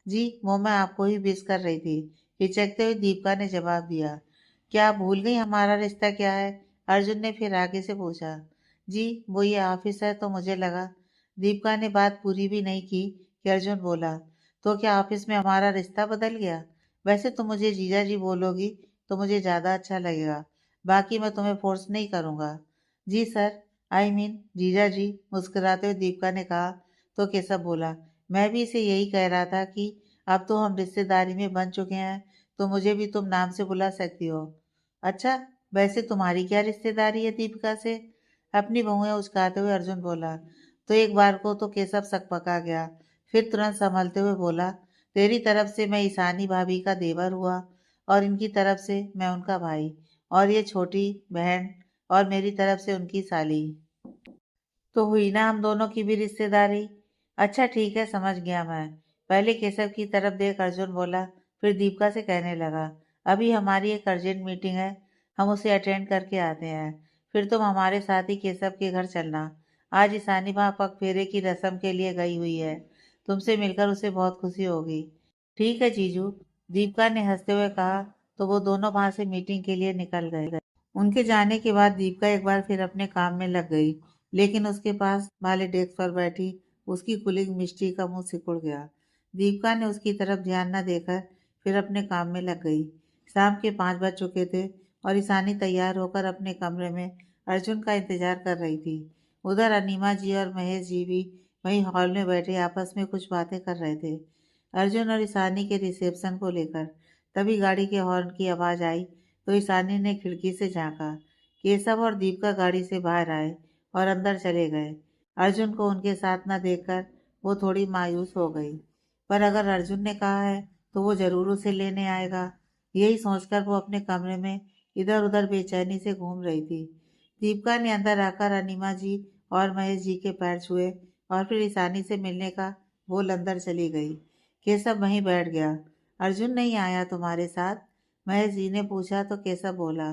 जी, वो मैं आपको ही विश कर रही थी, हिचकते हुए दीपिका ने जवाब दिया। क्या आप भूल गई हमारा रिश्ता क्या है? अर्जुन ने फिर आगे से पूछा। जी वो ये ऑफिस है तो मुझे लगा। दीपिका ने बात पूरी भी नहीं की कि अर्जुन बोला, तो क्या ऑफिस में हमारा रिश्ता बदल गया? वैसे तुम मुझे जीजा जी बोलोगी तो मुझे ज़्यादा अच्छा लगेगा, बाकी मैं तुम्हें फोर्स नहीं करूँगा। जी सर, आई मीन जीजा जी, मुस्कुराते हुए दीपिका ने कहा तो केशव बोला, मैं भी इसे यही कह रहा था कि अब तो हम रिश्तेदारी में बन चुके हैं तो मुझे भी तुम नाम से बुला सकती हो। अच्छा, वैसे तुम्हारी क्या रिश्तेदारी है दीपिका से? अपनी बहुएं उचकाते हुए अर्जुन बोला तो एक बार को तो केशव सकपका गया, फिर तुरंत संभलते हुए बोला, तेरी तरफ से मैं ईशानी भाभी का देवर हुआ और इनकी तरफ से मैं उनका भाई, और ये छोटी बहन और मेरी तरफ से उनकी साली। तो हुई ना हम दोनों की भी रिश्तेदारी। अच्छा ठीक है, समझ गया मैं। पहले केशव की तरफ देख अर्जुन बोला, फिर दीपिका से कहने लगा, अभी हमारी एक अर्जेंट मीटिंग है, हम उसे अटेंड करके आते हैं। फिर तुम हमारे साथ ही केशव के घर चलना। आज ईशानी वहाँ पग फेरे की रस्म के लिए गई हुई है, तुमसे मिलकर उसे बहुत खुशी होगी। ठीक है जीजू, दीपिका ने हंसते हुए कहा तो वो दोनों वहां से मीटिंग के लिए निकल गए। उनके जाने के बाद दीपिका एक बार फिर अपने काम में लग गई। लेकिन उसके पास वाले डेस्क पर बैठी उसकी कुलीग मिष्टी का मुंह सिकुड़ गया। दीपिका ने उसकी तरफ ध्यान न देकर फिर अपने काम में लग गई। शाम के 5 बज चुके थे और ईशानी तैयार होकर अपने कमरे में अर्जुन का इंतजार कर रही थी। उधर अनीमा जी और महेश जी भी वहीं हॉल में बैठे आपस में कुछ बातें कर रहे थे, अर्जुन और ईशानी के रिसेप्शन को लेकर। तभी गाड़ी के हॉर्न की आवाज़ आई तो ईशानी ने खिड़की से झांका। केशव और दीपिका गाड़ी से बाहर आए और अंदर चले गए। अर्जुन को उनके साथ न देखकर वो थोड़ी मायूस हो गई, पर अगर अर्जुन ने कहा है तो वो ज़रूर उसे लेने आएगा। यही सोचकर वो अपने कमरे में इधर उधर बेचैनी से घूम रही थी। दीपिका ने अंदर आकर अनिमा जी और महेश जी के पैर छुए और फिर ईशानी से मिलने का बोल अंदर चली गई। केशव वहीं बैठ गया। अर्जुन नहीं आया तुम्हारे साथ? महेश जी ने पूछा तो केशव बोला,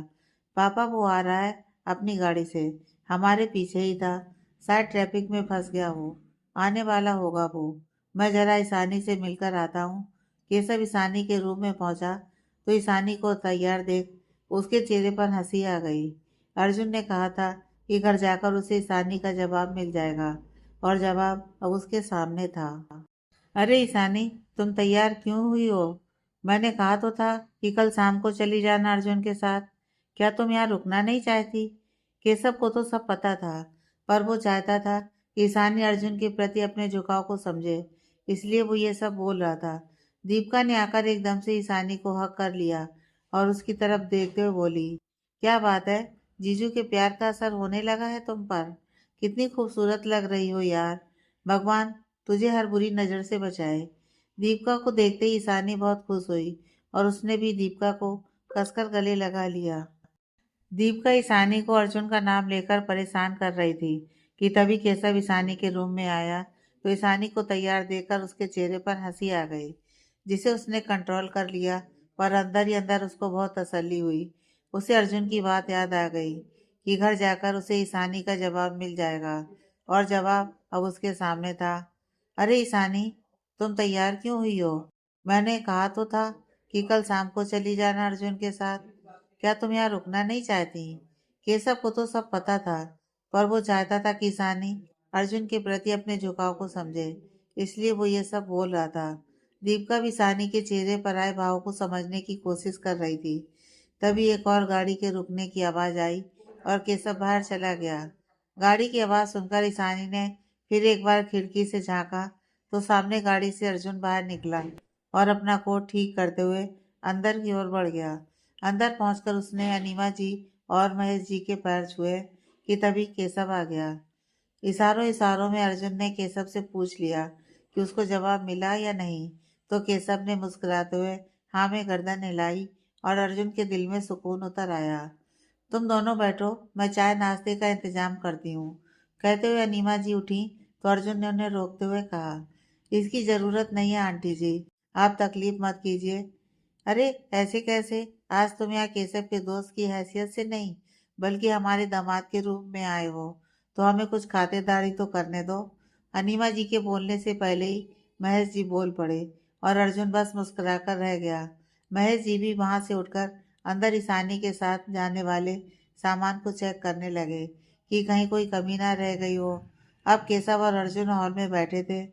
पापा वो आ रहा है अपनी गाड़ी से, हमारे पीछे ही था, शायद ट्रैफिक में फंस गया हो, आने वाला होगा वो। मैं जरा ईशानी से मिलकर आता हूँ। केशव ईशानी के रूम में पहुंचा तो ईशानी को तैयार देख उसके चेहरे पर हंसी आ गई। अर्जुन ने कहा था कि घर जाकर उसे ईशानी का जवाब मिल जाएगा, और जवाब अब उसके सामने था। अरे ईशानी, तुम तैयार क्यों हुई हो? मैंने कहा तो था कि कल शाम को चली जाना अर्जुन के साथ। क्या तुम यहाँ रुकना नहीं चाहती? केशव को तो सब पता था, पर वो चाहता था कि ईशानी अर्जुन के प्रति अपने झुकाव को समझे, इसलिए वो ये सब बोल रहा था। दीपिका ने आकर एकदम से ईशानी को हक कर लिया और उसकी तरफ देखते हुए बोली, क्या बात है, जीजू के प्यार का असर होने लगा है तुम पर? कितनी खूबसूरत लग रही हो यार। भगवान तुझे हर बुरी नज़र से बचाए। दीपिका को देखते ही ईशानी बहुत खुश हुई और उसने भी दीपिका को कसकर गले लगा लिया। दीपिका ईशानी को अर्जुन का नाम लेकर परेशान कर रही थी कि तभी केशव ईशानी के रूम में आया तो ईशानी को तैयार देखकर उसके चेहरे पर हंसी आ गई, जिसे उसने कंट्रोल कर लिया, पर अंदर ही अंदर उसको बहुत तसल्ली हुई। उसे अर्जुन की बात याद आ गई कि घर जाकर उसे ईशानी का जवाब मिल जाएगा, और जवाब अब उसके सामने था। अरे ईशानी, तुम तैयार क्यों हुई हो? मैंने कहा तो था कि कल शाम को चली जाना अर्जुन के साथ। क्या तुम यहाँ रुकना नहीं चाहती? केशव को तो सब पता था, पर वो चाहता था कि ईशानी अर्जुन के प्रति अपने झुकाव को समझे, इसलिए वो ये सब बोल रहा था। दीपिका भी ईशानी के चेहरे पर आए भाव को समझने की कोशिश कर रही थी। तभी एक और गाड़ी के रुकने की आवाज़ आई और केशव बाहर चला गया। गाड़ी की आवाज़ सुनकर ईशानी ने फिर एक बार खिड़की से झांका तो सामने गाड़ी से अर्जुन बाहर निकला और अपना कोट ठीक करते हुए अंदर की ओर बढ़ गया। अंदर पहुंचकर उसने अनीमा जी और महेश जी के पैर छुए कि तभी केशव आ गया। इशारों इशारों में अर्जुन ने केशव से पूछ लिया कि उसको जवाब मिला या नहीं, तो केशव ने मुस्कुराते हुए हाँ में गर्दन हिलाई और अर्जुन के दिल में सुकून उतर आया। तुम दोनों बैठो, मैं चाय नाश्ते का इंतजाम करती हूँ। कहते हुए अनीमा जी उठी तो अर्जुन ने उन्हें रोकते हुए कहा, इसकी ज़रूरत नहीं है आंटी जी, आप तकलीफ मत कीजिए। अरे ऐसे कैसे? आज तुम यहाँ केशव के दोस्त की हैसियत से नहीं, बल्कि हमारे दामाद के रूप में आए हो, तो हमें कुछ खातिरदारी तो करने दो। अनीमा जी के बोलने से पहले ही महेश जी बोल पड़े और अर्जुन बस मुस्कुराकर रह गया। महेश जी भी वहां से उठकर अंदर ईशानी के साथ जाने वाले सामान को चेक करने लगे कि कहीं कोई कमी ना रह गई हो। अब केशव और अर्जुन हॉल में बैठे थे।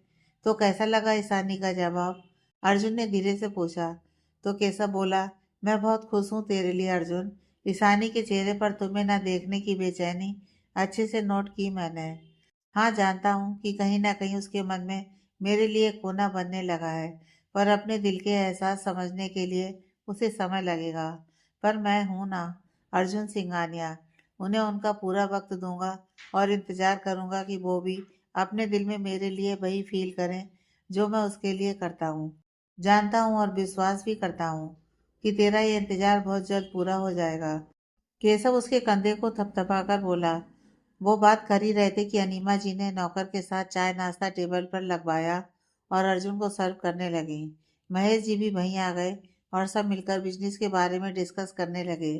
तो कैसा लगा ईशानी का जवाब? अर्जुन ने धीरे से पूछा। तो केशव बोला, मैं बहुत खुश हूँ तेरे लिए अर्जुन। ईशानी के चेहरे पर तुम्हें न देखने की बेचैनी अच्छे से नोट की मैंने। हाँ जानता हूँ कि कहीं ना कहीं उसके मन में मेरे लिए कोना बनने लगा है, पर अपने दिल के एहसास समझने के लिए उसे समय लगेगा। पर मैं हूँ ना, अर्जुन सिंघानिया, उन्हें उनका पूरा वक्त दूंगा और इंतजार करूंगा कि वो भी अपने दिल में मेरे लिए वही फील करें जो मैं उसके लिए करता हूँ। जानता हूँ और विश्वास भी करता हूँ कि तेरा ये इंतजार बहुत जल्द पूरा हो जाएगा। केशव उसके कंधे को थपथपाकर बोला। वो बात कर ही रहे थे कि अनीमा जी ने नौकर के साथ चाय नाश्ता टेबल पर लगवाया और अर्जुन को सर्व करने लगी। महेश जी भी वहीं आ गए और सब मिलकर बिजनेस के बारे में डिस्कस करने लगे।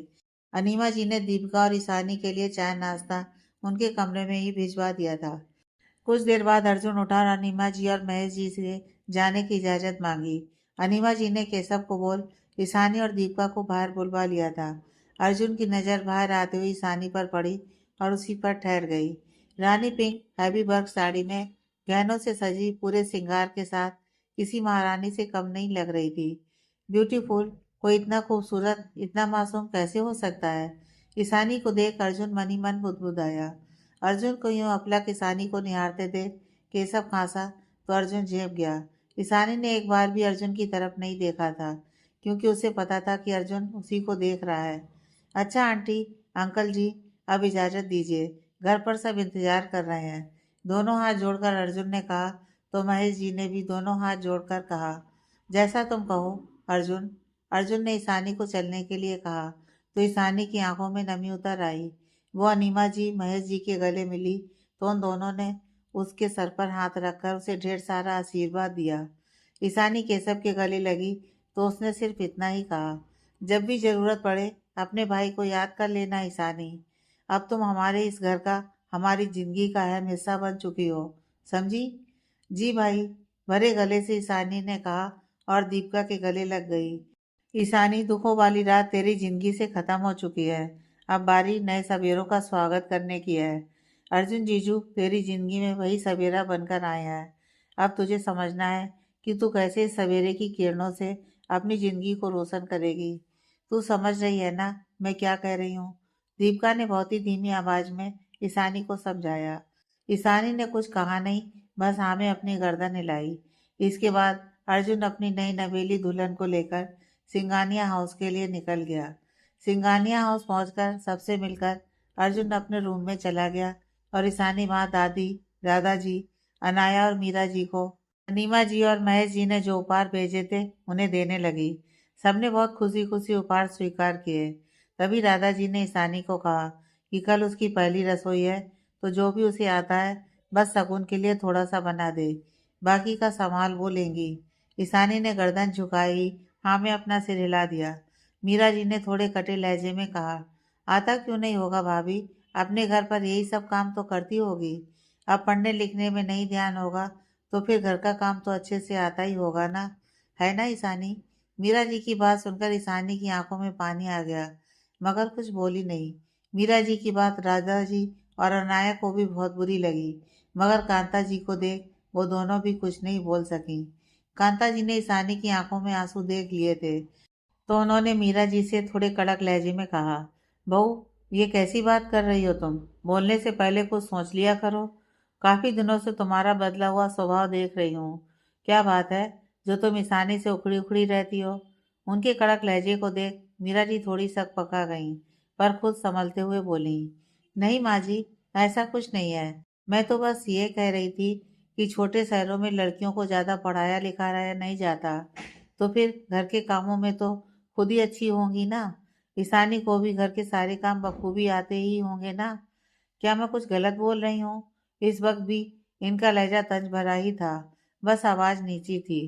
अनीमा जी ने दीपिका और ईशानी के लिए चाय नाश्ता उनके कमरे में ही भिजवा दिया था। कुछ देर बाद अर्जुन उठा और अनीमा जी और महेश जी से जाने की इजाज़त मांगी। अनीमा जी ने केशव को बोल ईशानी और दीपिका को बाहर बुलवा लिया था। अर्जुन की नज़र बाहर आते हुए ईशानी पर पड़ी और उसी पर ठहर गई। रानी पिंक हैवी वर्क साड़ी में गहनों से सजी पूरे श्रृंगार के साथ किसी महारानी से कम नहीं लग रही थी। ब्यूटीफुल, कोई इतना खूबसूरत, इतना मासूम कैसे हो सकता है? ईशानी को देख अर्जुन मन ही मन बुदबुदाया। अर्जुन को यूं अपलक ईशानी को निहारते देख केशव खांसा तो अर्जुन झेप गया। ईशानी ने एक बार भी अर्जुन की तरफ नहीं देखा था, क्योंकि उसे पता था कि अर्जुन उसी को देख रहा है। अच्छा आंटी, अंकल जी, अब इजाज़त दीजिए, घर पर सब इंतजार कर रहे हैं। दोनों हाथ जोड़कर अर्जुन ने कहा तो महेश जी ने भी दोनों हाथ जोड़कर कहा, जैसा तुम कहो अर्जुन। अर्जुन ने ईशानी को चलने के लिए कहा तो ईशानी की आंखों में नमी उतर आई। वो अनीमा जी महेश जी के गले मिली तो उन दोनों ने उसके सर पर हाथ रखकर उसे ढेर सारा आशीर्वाद दिया। ईशानी केशव के गले लगी तो उसने सिर्फ इतना ही कहा, जब भी जरूरत पड़े अपने भाई को याद कर लेना ईशानी। अब तुम हमारे इस घर का, हमारी जिंदगी का अहम हिस्सा बन चुकी हो, समझी? जी भाई, भरे गले से ईशानी ने कहा और दीपिका के गले लग गई। ईशानी, दुखों वाली रात तेरी जिंदगी से खत्म हो चुकी है। अब बारी नए सवेरों का स्वागत करने की है। अर्जुन जीजू तेरी जिंदगी में वही सवेरा बनकर आए हैं। अब तुझे समझना है कि तू कैसे इस सवेरे की किरणों से अपनी जिंदगी को रोशन करेगी। तू समझ रही है ना मैं क्या कह रही हूँ? दीपिका ने बहुत ही धीमी आवाज में ईशानी को समझाया। ईशानी ने कुछ कहा नहीं, बस हाँ में अपनी गर्दन हिलाई। इसके बाद अर्जुन अपनी नई नवेली दुल्हन को लेकर सिंगानिया हाउस के लिए निकल गया। सिंगानिया हाउस पहुंचकर सबसे मिलकर अर्जुन अपने रूम में चला गया और ईशानी माँ, दादी, दादाजी, अनाया और मीरा जी को अनीमा जी और महेश जी ने जो उपहार भेजे थे उन्हें देने लगी। सबने बहुत खुशी खुशी उपहार स्वीकार किए। तभी दादाजी ने ईशानी को कहा कि कल उसकी पहली रसोई है, तो जो भी उसे आता है बस शगुन के लिए थोड़ा सा बना दे, बाकी का संभाल वो लेंगी। ईशानी ने गर्दन झुकाई, हाँ में अपना सिर हिला दिया। मीरा जी ने थोड़े कटे लहजे में कहा, आता क्यों नहीं होगा भाभी, अपने घर पर यही सब काम तो करती होगी। अब पढ़ने लिखने में नहीं ध्यान होगा तो फिर घर का काम तो अच्छे से आता ही होगा ना, है ना ईशानी? मीरा जी की बात सुनकर ईशानी की आंखों में पानी आ गया, मगर कुछ बोली नहीं। मीरा जी की बात दादाजी और अनाया को भी बहुत बुरी लगी, मगर कांता जी को देख वो दोनों भी कुछ नहीं बोल सकी। कांता जी ने ईशानी की आंखों में आंसू देख लिए थे तो उन्होंने मीरा जी से थोड़े कड़क लहजे में कहा, बहू ये कैसी बात कर रही हो तुम? बोलने से पहले कुछ सोच लिया करो। काफी दिनों से तुम्हारा बदला हुआ स्वभाव देख रही हूँ। क्या बात है जो तुम ईशानी से उखड़ी उखड़ी रहती हो? उनके कड़क लहजे को देख मीरा जी थोड़ी सक पका गईं, पर खुद संभलते हुए बोली, नहीं माँ जी, ऐसा कुछ नहीं है। मैं तो बस ये कह रही थी कि छोटे शहरों में लड़कियों को ज्यादा पढ़ाया लिखाया नहीं जाता, तो फिर घर के कामों में तो खुद ही अच्छी होंगी ना। ईशानी को भी घर के सारे काम बखूबी आते ही होंगे ना। क्या मैं कुछ गलत बोल रही हूँ? इस वक्त भी इनका लहजा तंज भरा ही था, बस आवाज नीची थी।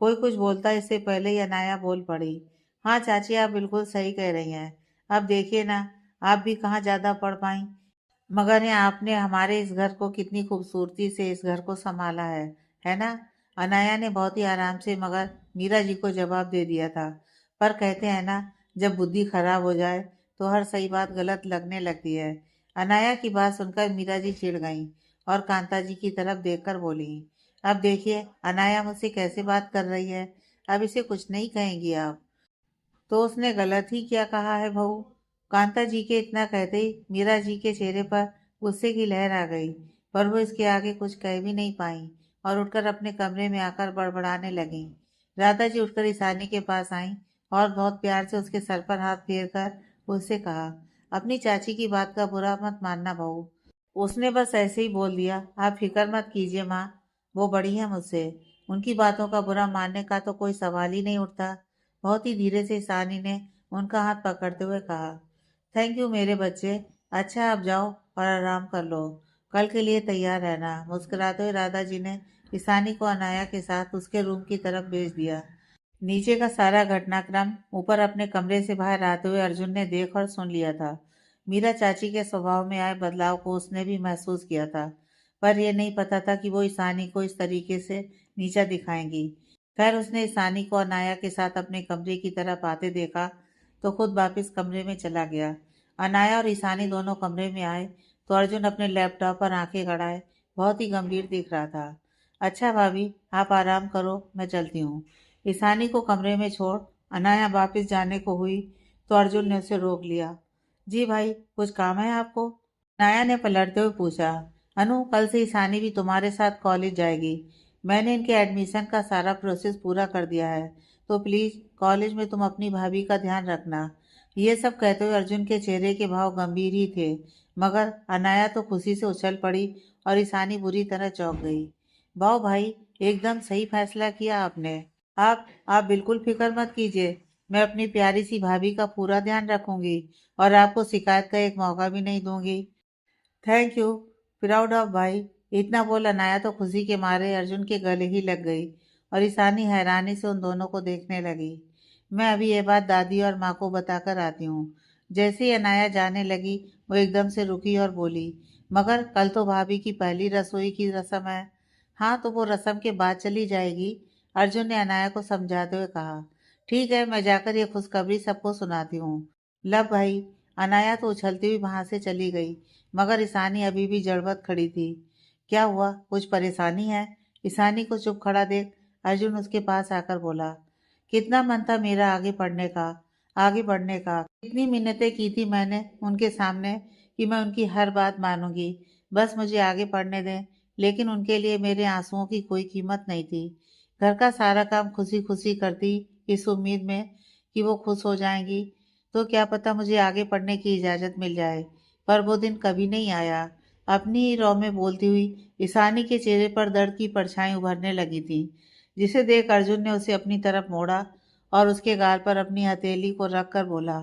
कोई कुछ बोलता इससे पहले ही अनाया बोल पड़ी, हाँ चाची आप बिल्कुल सही कह रही हैं। अब देखिए ना, आप भी कहाँ ज्यादा पढ़ पाई, मगर ये आपने हमारे इस घर को कितनी खूबसूरती से इस घर को संभाला है ना? अनाया ने बहुत ही आराम से मगर मीरा जी को जवाब दे दिया था। पर कहते हैं ना, जब बुद्धि खराब हो जाए तो हर सही बात गलत लगने लगती है। अनाया की बात सुनकर मीरा जी चिढ़ गईं और कांता जी की तरफ देखकर बोली, अब देखिए अनाया मुझसे कैसे बात कर रही है, अब इसे कुछ नहीं कहेंगी आप? तो उसने गलत ही क्या कहा है बहू? कांता जी के इतना कहते ही मीरा जी के चेहरे पर गुस्से की लहर आ गई, पर वो इसके आगे कुछ कह भी नहीं पाई और उठकर अपने कमरे में आकर बड़बड़ाने लगी। राधा जी उठकर ईशानी के पास आई और बहुत प्यार से उसके सर पर हाथ फेर कर उससे कहा, अपनी चाची की बात का बुरा मत मानना बहू, उसने बस ऐसे ही बोल दिया, आप फिक्र मत कीजिए माँ, वो बड़ी है मुझसे, उनकी बातों का बुरा मानने का तो कोई सवाल ही नहीं उठता। बहुत ही धीरे से ईशानी ने उनका हाथ पकड़ते हुए कहा, थैंक यू मेरे बच्चे, अच्छा आप जाओ और आराम कर लो, कल के लिए तैयार रहना। मुस्कुराते हुए राधा जी ने ईशानी को अनाया के साथ उसके रूम की तरफ भेज दिया। नीचे का सारा घटनाक्रम ऊपर अपने कमरे से बाहर आते हुए अर्जुन ने देख और सुन लिया था। मीरा चाची के स्वभाव में आए बदलाव को उसने भी महसूस किया था, पर यह नहीं पता था कि वो ईशानी को इस तरीके से नीचा दिखाएंगी। खैर उसने ईशानी को अनाया के साथ अपने कमरे की तरफ आते देखा तो खुद वापस कमरे में चला गया। अनाया और ईशानी दोनों कमरे में आए तो अर्जुन अपने लैपटॉप पर आंखें गड़ाए बहुत ही गंभीर दिख रहा था। अच्छा भाभी, आप आराम करो, मैं चलती हूँ। ईशानी को कमरे में छोड़ अनाया वापस जाने को हुई तो अर्जुन ने उसे रोक लिया। जी भाई, कुछ काम है आपको? अनाया ने पलटते हुए पूछा। अनु, कल से ईशानी भी तुम्हारे साथ कॉलेज जाएगी। मैंने इनके एडमिशन का सारा प्रोसेस पूरा कर दिया है, तो प्लीज कॉलेज में तुम अपनी भाभी का ध्यान रखना। ये सब कहते हुए अर्जुन के चेहरे के भाव गंभीर ही थे, मगर अनाया तो खुशी से उछल पड़ी और ईशानी बुरी तरह चौंक गई। वाह भाई, एकदम सही फैसला किया आपने। आप बिल्कुल फिक्र मत कीजिए, मैं अपनी प्यारी सी भाभी का पूरा ध्यान रखूंगी और आपको शिकायत का एक मौका भी नहीं दूंगी। थैंक यू, प्राउड ऑफ भाई। इतना बोल अनाया तो खुशी के मारे अर्जुन के गले ही लग गई और ईशानी हैरानी से उन दोनों को देखने लगी। मैं अभी ये बात दादी और माँ को बताकर आती हूँ। जैसे ही अनाया जाने लगी वो एकदम से रुकी और बोली, मगर कल तो भाभी की पहली रसोई की रस्म है। हाँ, तो वो रस्म के बाद चली जाएगी, अर्जुन ने अनाया को समझाते हुए कहा। ठीक है, मैं जाकर ये खुशखबरी सबको सुनाती हूँ। लब भाई। अनाया तो उछलती हुई वहां से चली गई, मगर ईशानी अभी भी जड़बत खड़ी थी। क्या हुआ, कुछ परेशानी है? ईशानी को चुप खड़ा देख अर्जुन उसके पास आकर बोला। कितना मन था मेरा आगे बढ़ने का। कितनी मिन्नतें की थी मैंने उनके सामने कि मैं उनकी हर बात मानूंगी, बस मुझे आगे बढ़ने दें। लेकिन उनके लिए मेरे आंसुओं की कोई कीमत नहीं थी। घर का सारा काम खुशी खुशी करती, इस उम्मीद में कि वो खुश हो जाएंगी, तो क्या पता मुझे आगे पढ़ने की इजाज़त मिल जाए। पर वो दिन कभी नहीं आया। अपनी ही रौ में बोलती हुई ईशानी के चेहरे पर दर्द की परछाई उभरने लगी थी, जिसे देख अर्जुन ने उसे अपनी तरफ मोड़ा और उसके गाल पर अपनी हथेली को रख कर बोला।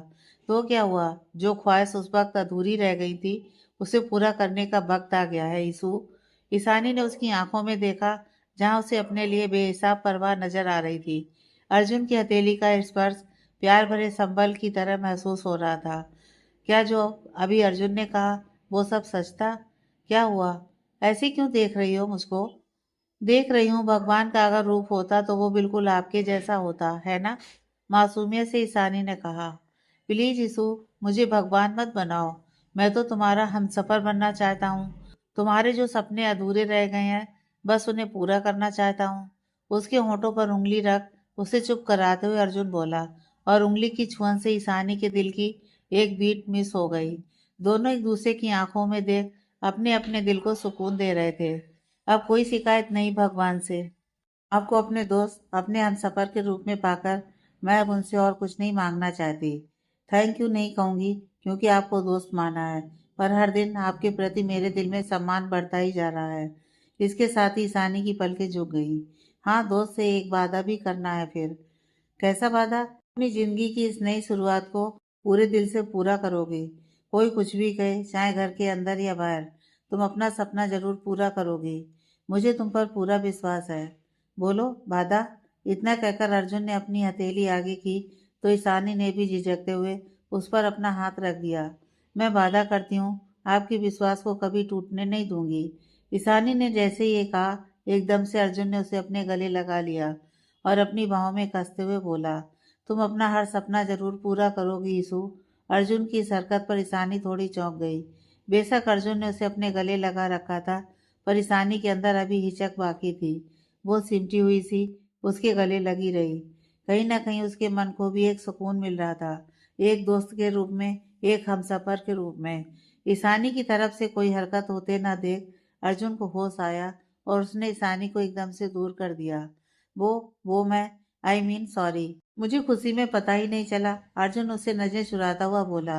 तो क्या हुआ? जो ख्वाहिश उस वक्त अधूरी रह गई थी, उसे पूरा करने का वक्त आ गया है ईसू। ईशानी ने उसकी आंखों में देखा, जहां उसे अपने लिए बेहिसाब परवाह नजर आ रही थी। अर्जुन की हथेली का स्पर्श प्यार भरे संबल की तरह महसूस हो रहा था। क्या जो अभी अर्जुन ने कहा वो सब सच था? क्या हुआ? ऐसे क्यों देख रही हो मुझको? देख रही हूँ, भगवान का अगर रूप होता तो वो बिल्कुल आपके जैसा होता है ना? मासूमियत से ईशानी ने कहा। प्लीज यीशु, मुझे भगवान मत बनाओ। मैं तो तुम्हारा हमसफर बनना चाहता हूँ। तुम्हारे जो सपने अधूरे रह गए हैं, बस उन्हें पूरा करना चाहता हूँ। उसके होंठों पर उंगली रख उसे चुप कराते हुए अर्जुन बोला, और उंगली की छुअन से ईशानी के दिल की एक बीट मिस हो गई। दोनों एक दूसरे की आंखों में देख अपने अपने दिल को सुकून दे रहे थे। अब कोई शिकायत नहीं भगवान से। आपको अपने दोस्त, अपने हमसफर के रूप में पाकर मैं अब उनसे और कुछ नहीं मांगना चाहती। थैंक यू नहीं कहूँगी, क्योंकि आपको दोस्त माना है, पर हर दिन आपके प्रति मेरे दिल में सम्मान बढ़ता ही जा रहा है। इसके साथ ही ईशानी की पलकें झुक गई। हाँ, दोस्त से एक वादा भी करना है फिर। कैसा वादा? अपनी जिंदगी की इस नई शुरुआत को पूरे दिल से पूरा करोगे। कोई कुछ भी कहे, चाहे घर के अंदर या बाहर, तुम अपना सपना जरूर पूरा करोगे। मुझे तुम पर पूरा विश्वास है। बोलो वादा। इतना कहकर अर्जुन ने अपनी हथेली आगे की तो ईशानी ने भी झिझकते हुए उस पर अपना हाथ रख दिया। मैं वादा करती हूँ, आपके विश्वास को कभी टूटने नहीं दूंगी। ईशानी ने जैसे ही ये कहा, एकदम से अर्जुन ने उसे अपने गले लगा लिया और अपनी बाहों में कसते हुए बोला, तुम अपना हर सपना जरूर पूरा करोगी यीशु। अर्जुन की इस हरकत पर ईशानी थोड़ी चौंक गई। बेशक अर्जुन ने उसे अपने गले लगा रखा था, पर ईशानी के अंदर अभी हिचक बाकी थी। वो सिमटी हुई सी उसके गले लगी रही। कहीं ना कहीं उसके मन को भी एक सुकून मिल रहा था, एक दोस्त के रूप में, एक हमसफर के रूप में। ईशानी की तरफ से कोई हरकत होते न देख अर्जुन को होश आया और उसने ईशानी को एकदम से दूर कर दिया। वो मैं आई मीन सॉरी। मुझे खुशी में पता ही नहीं चला, अर्जुन उससे नजरें चुराता हुआ बोला।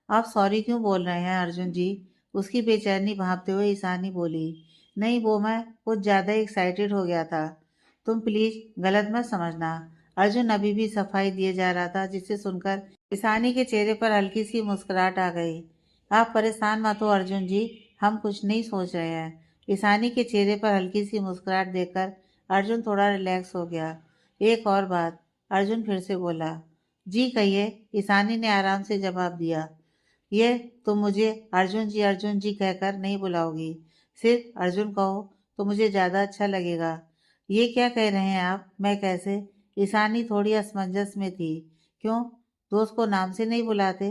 आप सॉरी क्यों बोल रहे हैं अर्जुन जी? उसकी बेचैनी भांपते हुए ईशानी बोली। नहीं, वो मैं कुछ ज्यादा एक्साइटेड हो गया था। तुम प्लीज गलत मत समझना। अर्जुन अभी भी सफाई दिए जा रहा था, जिसे सुनकर ईशानी के चेहरे पर हल्की सी मुस्कुराहट आ गई। आप परेशान मत हो अर्जुन जी, हम कुछ नहीं सोच रहे हैं। ईशानी के चेहरे पर हल्की सी मुस्कुराहट देखकर अर्जुन थोड़ा रिलैक्स हो गया। एक और बात, अर्जुन फिर से बोला। जी कहिए, ईशानी ने आराम से जवाब दिया। ये तुम मुझे अर्जुन जी कहकर नहीं बुलाओगी, सिर्फ अर्जुन कहो तो मुझे ज़्यादा अच्छा लगेगा। ये क्या कह रहे हैं आप? मैं कैसे? ईशानी थोड़ी असमंजस में थी। क्यों, दोस्त को नाम से नहीं बुलाते?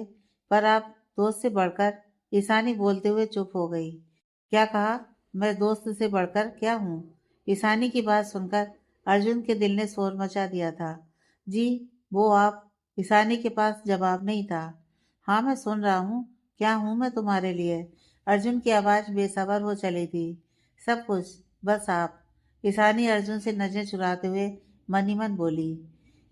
पर आप दोस्त से बढ़कर ईशानी बोलते हुए चुप हो गई। क्या कहा? मैं दोस्त से बढ़कर क्या हूँ? ईशानी की बात सुनकर अर्जुन के दिल ने शोर मचा दिया था। जी, वो आप। ईशानी के पास जवाब नहीं था। हाँ, मैं सुन रहा हूँ। क्या हूँ मैं तुम्हारे लिए? अर्जुन की आवाज़ बेसब्र हो चली थी। सब कुछ, बस आप। ईशानी अर्जुन से नजरें चुराते हुए मन ही मन बोली।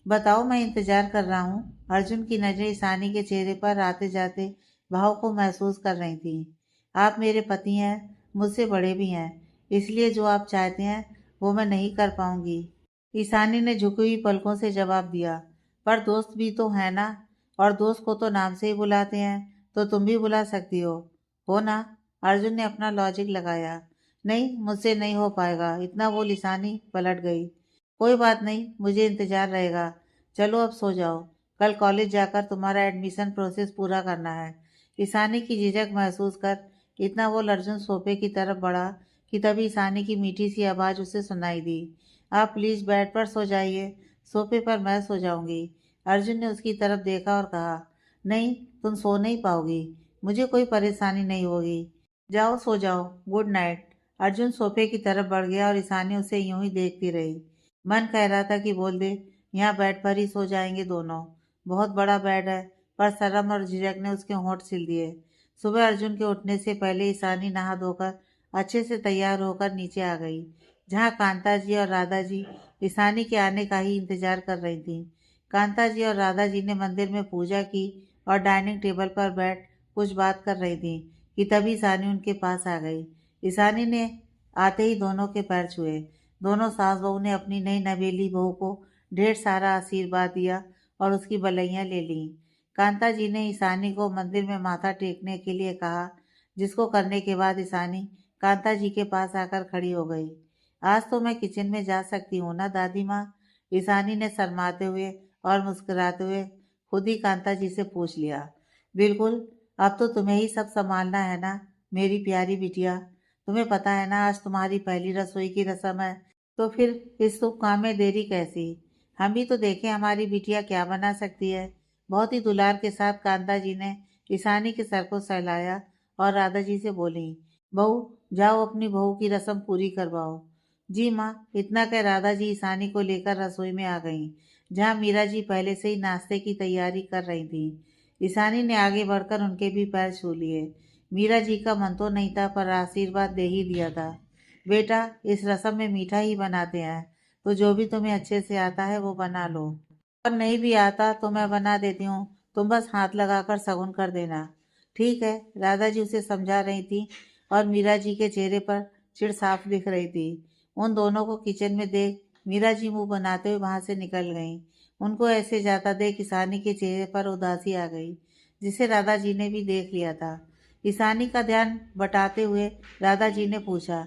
बताओ, मैं इंतजार कर रहा हूँ। अर्जुन की नजरें ईशानी के चेहरे पर आते जाते भाव को महसूस कर रही थी। आप मेरे पति हैं, मुझसे बड़े भी हैं, इसलिए जो आप चाहते हैं वो मैं नहीं कर पाऊंगी। ईशानी ने झुकी हुई पलकों से जवाब दिया। पर दोस्त भी तो है ना, और दोस्त को तो नाम से ही बुलाते हैं, तो तुम भी बुला सकती हो ना? अर्जुन ने अपना लॉजिक लगाया। नहीं, मुझसे नहीं हो पाएगा, इतना बोल ईशानी पलट गई। कोई बात नहीं, मुझे इंतजार रहेगा। चलो अब सो जाओ, कल कॉलेज जाकर तुम्हारा एडमिशन प्रोसेस पूरा करना है। ईशानी की झिझक महसूस कर इतना वो अर्जुन सोफे की तरफ बढ़ा कि तभी ईशानी की मीठी सी आवाज़ उसे सुनाई दी। आप प्लीज़ बेड पर सो जाइए, सोफे पर मैं सो जाऊंगी। अर्जुन ने उसकी तरफ देखा और कहा, नहीं, तुम सो नहीं पाओगी, मुझे कोई परेशानी नहीं होगी। जाओ सो जाओ, गुड नाइट। अर्जुन सोफे की तरफ बढ़ गया और ईशानी उसे यूं ही देखती रही। मन कह रहा था कि बोल दे, यहाँ बेड पर ही सो जाएंगे दोनों। बहुत बड़ा बेड है, पर शर्म और झिझक ने उसके होंठ सिल दिए। सुबह अर्जुन के उठने से पहले ईशानी नहा धोकर अच्छे से तैयार होकर नीचे आ गई, जहाँ कांता जी और राधा जी ईशानी के आने का ही इंतजार कर रही थीं। कांता जी और राधा जी ने मंदिर में पूजा की और डाइनिंग टेबल पर बैठ कुछ बात कर रही थीं कि तभी ईशानी उनके पास आ गई। ईशानी ने आते ही दोनों के पैर छुए। दोनों सास बहू ने अपनी नई नवेली बहू को ढेर सारा आशीर्वाद दिया और उसकी बलैयां ले लीं। कांता जी ने ईशानी को मंदिर में माथा टेकने के लिए कहा, जिसको करने के बाद ईशानी कांता जी के पास आकर खड़ी हो गई। आज तो मैं किचन में जा सकती हूँ ना दादी माँ? ईशानी ने शर्माते हुए और मुस्कुराते हुए खुद ही कांता जी से पूछ लिया। बिल्कुल, अब तो तुम्हें ही सब संभालना है ना मेरी प्यारी बिटिया। तुम्हें पता है ना, आज तुम्हारी पहली रसोई की रस्म है, तो फिर इस शुभ काम में देरी कैसी? हम भी तो देखें हमारी बिटिया क्या बना सकती है। बहुत ही दुलार के साथ कांता जी ने ईशानी के सर को सहलाया और राधा जी से बोली, बहू, जाओ अपनी बहू की रस्म पूरी करवाओ। जी माँ। इतना कह राधा जी ईशानी को लेकर रसोई में आ गईं, जहाँ मीरा जी पहले से ही नाश्ते की तैयारी कर रही थी। ईशानी ने आगे बढ़कर उनके भी पैर छू लिए। मीरा जी का मन तो नहीं था, पर आशीर्वाद दे ही दिया था। बेटा, इस रसम में मीठा ही बनाते हैं, तो जो भी तुम्हें अच्छे से आता है वो बना लो, और नहीं भी आता तो मैं बना देती हूँ, तुम बस हाथ लगाकर शगुन कर देना। ठीक है, राधा जी उसे समझा रही थी और मीरा जी के चेहरे पर चिढ़ साफ दिख रही थी। उन दोनों को किचन में देख मीरा जी मुंह बनाते हुए वहां से निकल गईं। उनको ऐसे जाता देख ईशानी के चेहरे पर उदासी आ गई, जिसे राधा जी ने भी देख लिया था। ईशानी का ध्यान बटाते हुए राधा जी ने पूछा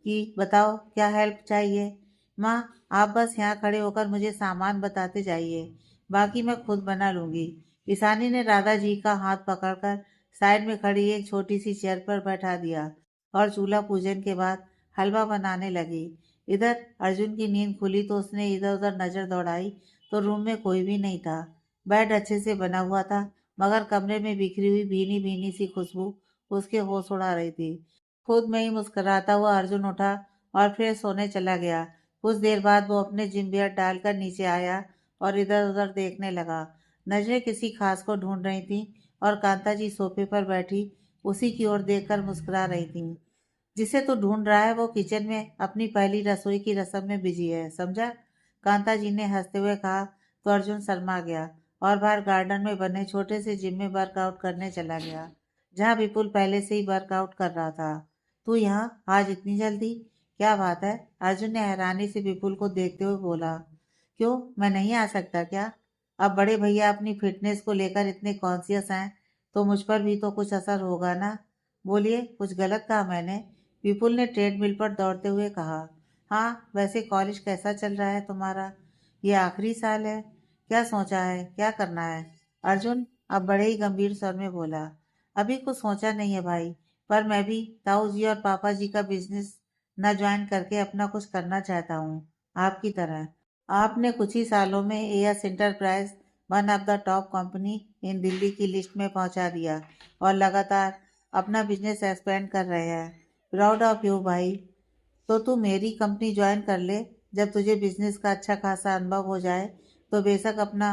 कि बताओ क्या हेल्प चाहिए? माँ, आप बस यहाँ खड़े होकर मुझे सामान बताते जाइए, बाकी मैं खुद बना लूंगी। ईशानी ने राधा जी का हाथ पकड़कर साइड में खड़ी एक छोटी सी चेयर पर बैठा दिया और चूल्हा पूजन के बाद हलवा बनाने लगी। इधर अर्जुन की नींद खुली तो उसने इधर उधर नजर दौड़ाई, तो रूम में कोई भी नहीं था। बेड अच्छे से बना हुआ था, मगर कमरे में बिखरी हुई भीनी भीनी सी खुशबू उसके होश उड़ा रही थी। खुद में ही मुस्कुराता हुआ अर्जुन उठा और फिर सोने चला गया। कुछ देर बाद वो अपने जिम वियर डालकर नीचे आया और इधर उधर देखने लगा। नजरें किसी खास को ढूंढ रही थीं और कांता जी सोफे पर बैठी उसी की ओर देखकर मुस्कुरा रही थीं। जिसे तू ढूंढ रहा है वो किचन में अपनी पहली रसोई की रस्म में बिजी है, समझा? कांता जी ने हंसते हुए कहा तो अर्जुन शर्मा गया और बाहर गार्डन में बने छोटे से जिम में वर्कआउट करने चला गया, जहाँ विपुल पहले से ही वर्कआउट कर रहा था। तू यहाँ आज इतनी जल्दी? क्या बात है? अर्जुन ने हैरानी से विपुल को देखते हुए बोला। क्यों, मैं नहीं आ सकता क्या? अब बड़े भैया अपनी फिटनेस को लेकर इतने कॉन्शियस हैं, तो मुझ पर भी तो कुछ असर होगा ना? बोलिए, कुछ गलत कहा मैंने? विपुल ने ट्रेडमिल पर दौड़ते हुए कहा। हाँ, वैसे कॉलेज कैसा चल रहा है तुम्हारा? ये आखिरी साल है, क्या सोचा है, क्या करना है? अर्जुन अब बड़े ही गंभीर स्वर में बोला। अभी कुछ सोचा नहीं है भाई, पर मैं भी ताऊ जी और पापा जी का बिजनेस न ज्वाइन करके अपना कुछ करना चाहता हूँ, आपकी तरह। आपने कुछ ही सालों में as enterprise one of the top company इन दिल्ली की लिस्ट में पहुंचा दिया, और लगातार अपना बिजनेस एक्सपेंड कर रहे हैं। प्राउड ऑफ यू भाई। तो तू मेरी कंपनी ज्वाइन कर ले। जब तुझे बिजनेस का अच्छा खासा अनुभव हो जाए तो बेशक अपना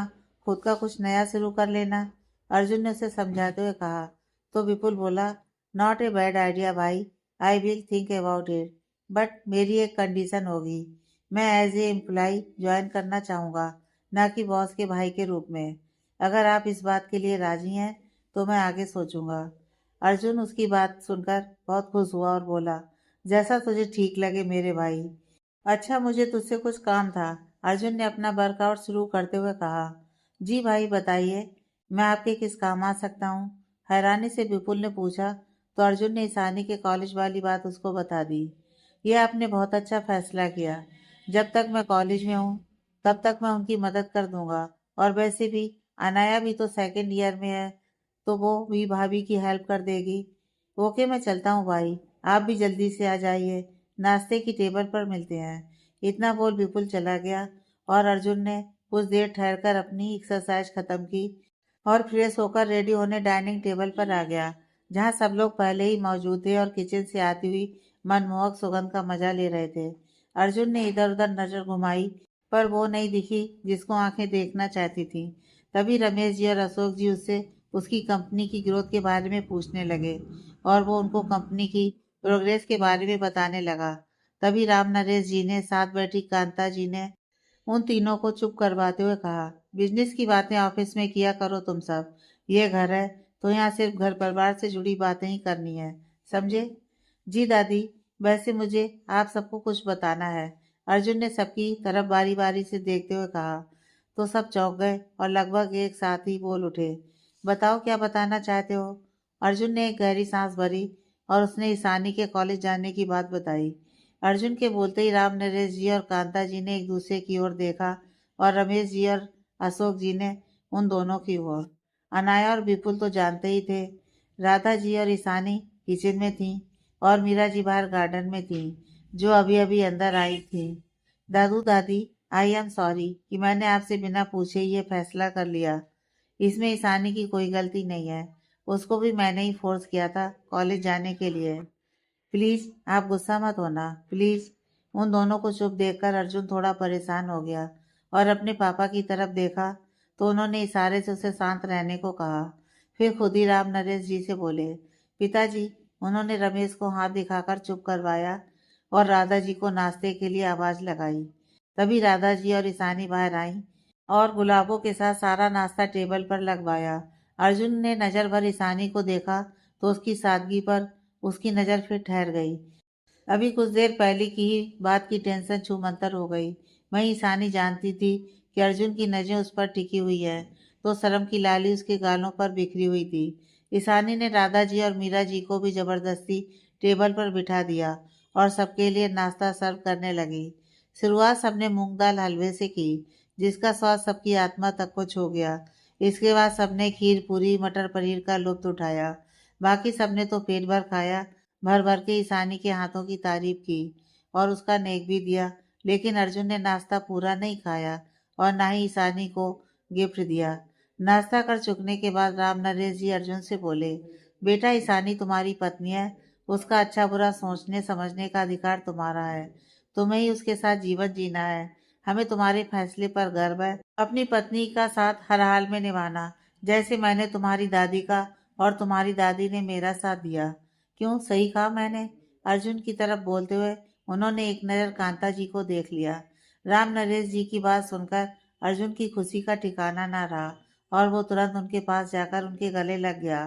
खुद का कुछ नया शुरू कर लेना। अर्जुन ने उसे समझाते हुए कहा। तो विपुल बोला, नॉट ए बैड आइडिया भाई, I will think about it, but मेरी एक कंडीशन होगी। मैं एज ए एम्प्लॉय ज्वाइन करना चाहूँगा, ना कि बॉस के भाई के रूप में। अगर आप इस बात के लिए राजी हैं तो मैं आगे सोचूंगा। अर्जुन उसकी बात सुनकर बहुत खुश हुआ और बोला, जैसा तुझे ठीक लगे मेरे भाई। अच्छा, मुझे तुझसे कुछ काम था। अर्जुन ने अपना वर्कआउट शुरू करते हुए कहा। जी भाई बताइए, मैं आपके किस काम आ सकता हूँ? हैरानी से विपुल ने पूछा तो अर्जुन ने ईशानी के कॉलेज वाली बात उसको बता दी। यह आपने बहुत अच्छा फैसला किया। जब तक मैं कॉलेज में हूँ तब तक मैं उनकी मदद कर दूंगा। और वैसे भी अनाया भी तो सेकंड ईयर में है, तो वो भी भाभी की हेल्प कर देगी। ओके, मैं चलता हूँ भाई, आप भी जल्दी से आ जाइए, नाश्ते की टेबल पर मिलते हैं। इतना बोल विपुल चला गया और अर्जुन ने कुछ देर ठहरकर अपनी एक्सरसाइज खत्म की और फ्रेश होकर रेडी होने डाइनिंग टेबल पर आ गया, जहाँ सब लोग पहले ही मौजूद थे और किचन से आती हुई मनमोहक सुगंध का मजा ले रहे थे। अर्जुन ने इधर उधर नजर घुमाई पर वो नहीं दिखी जिसको आंखें देखना चाहती थी। तभी रमेश जी और अशोक जी उससे उसकी कंपनी की ग्रोथ के बारे में पूछने लगे और वो उनको कंपनी की प्रोग्रेस के बारे में बताने लगा। तभी राम नरेश जी ने साथ बैठी कांता जी ने उन तीनों को चुप करवाते हुए कहा, बिजनेस की बातें ऑफिस में किया करो तुम सब। ये घर है तो यहाँ सिर्फ घर परिवार से जुड़ी बातें ही करनी है, समझे? जी दादी, वैसे मुझे आप सबको कुछ बताना है। अर्जुन ने सबकी तरफ बारी बारी से देखते हुए कहा। तो सब चौंक गए और लगभग एक साथ ही बोल उठे, बताओ क्या बताना चाहते हो? अर्जुन ने एक गहरी सांस भरी और उसने ईशानी के कॉलेज जाने की बात बताई। अर्जुन के बोलते ही राम नरेश जी और कांता जी ने एक दूसरे की ओर देखा और रमेश जी और अशोक जी ने उन दोनों की ओर। अनाया और विपुल तो जानते ही थे। राधा जी और ईशानी किचन में थी और मीरा जी बाहर गार्डन में थी, जो अभी अभी अंदर आई थी। दादू दादी, आई एम सॉरी कि मैंने आपसे बिना पूछे ये फैसला कर लिया। इसमें ईशानी की कोई गलती नहीं है, उसको भी मैंने ही फोर्स किया था कॉलेज जाने के लिए। प्लीज आप गुस्सा मत होना, प्लीज। उन दोनों को चुप देखकर अर्जुन थोड़ा परेशान हो गया और अपने पापा की तरफ देखा तो उन्होंने इशारे से उसे शांत रहने को कहा। फिर खुद ही राम नरेश जी से बोले, पिताजी। उन्होंने रमेश को हाथ दिखाकर चुप करवाया और राधा जी को नाश्ते के लिए आवाज लगाई। तभी राधा जी और ईशानी बाहर आई और गुलाबों के साथ सारा नाश्ता टेबल पर लगवाया। अर्जुन ने नजर भर ईशानी को देखा तो उसकी सादगी पर उसकी नजर फिर ठहर गई। अभी कुछ देर पहले की ही बात की टेंशन छूमंतर हो गई। वहीं ईशानी जानती थी कि अर्जुन की नजरें उस पर टिकी हुई है, तो शर्म की लाली उसके गालों पर बिखरी हुई थी। ईशानी ने राधा जी और मीरा जी को भी जबरदस्ती टेबल पर बिठा दिया और सबके लिए नाश्ता सर्व करने लगी। शुरुआत सबने मूंग दाल हलवे से की, जिसका स्वाद सबकी आत्मा तक को छू गया। इसके बाद सबने खीर पूरी मटर पनीर का लुत्फ उठाया। बाकी सबने तो पेट भर खाया, भर भर के ईशानी के हाथों की तारीफ की और उसका नेक भी दिया। लेकिन अर्जुन ने नाश्ता पूरा नहीं खाया और ना ही ईशानी को गिफ्ट दिया। नाश्ता कर चुकने के बाद राम नरेश जी अर्जुन से बोले, बेटा ईशानी तुम्हारी पत्नी है, उसका अच्छा बुरा सोचने समझने का अधिकार तुम्हारा है। तुम्हें ही उसके साथ जीवन जीना है। हमें तुम्हारे फैसले पर गर्व है। अपनी पत्नी का साथ हर हाल में निभाना, जैसे मैंने तुम्हारी दादी का और तुम्हारी दादी ने मेरा साथ दिया। क्यों, सही कहा मैंने? अर्जुन की तरफ बोलते हुए उन्होंने एक नजर कांता जी को देख लिया। राम नरेश जी की बात सुनकर अर्जुन की खुशी का ठिकाना ना रहा और वो तुरंत उनके पास जाकर उनके गले लग गया।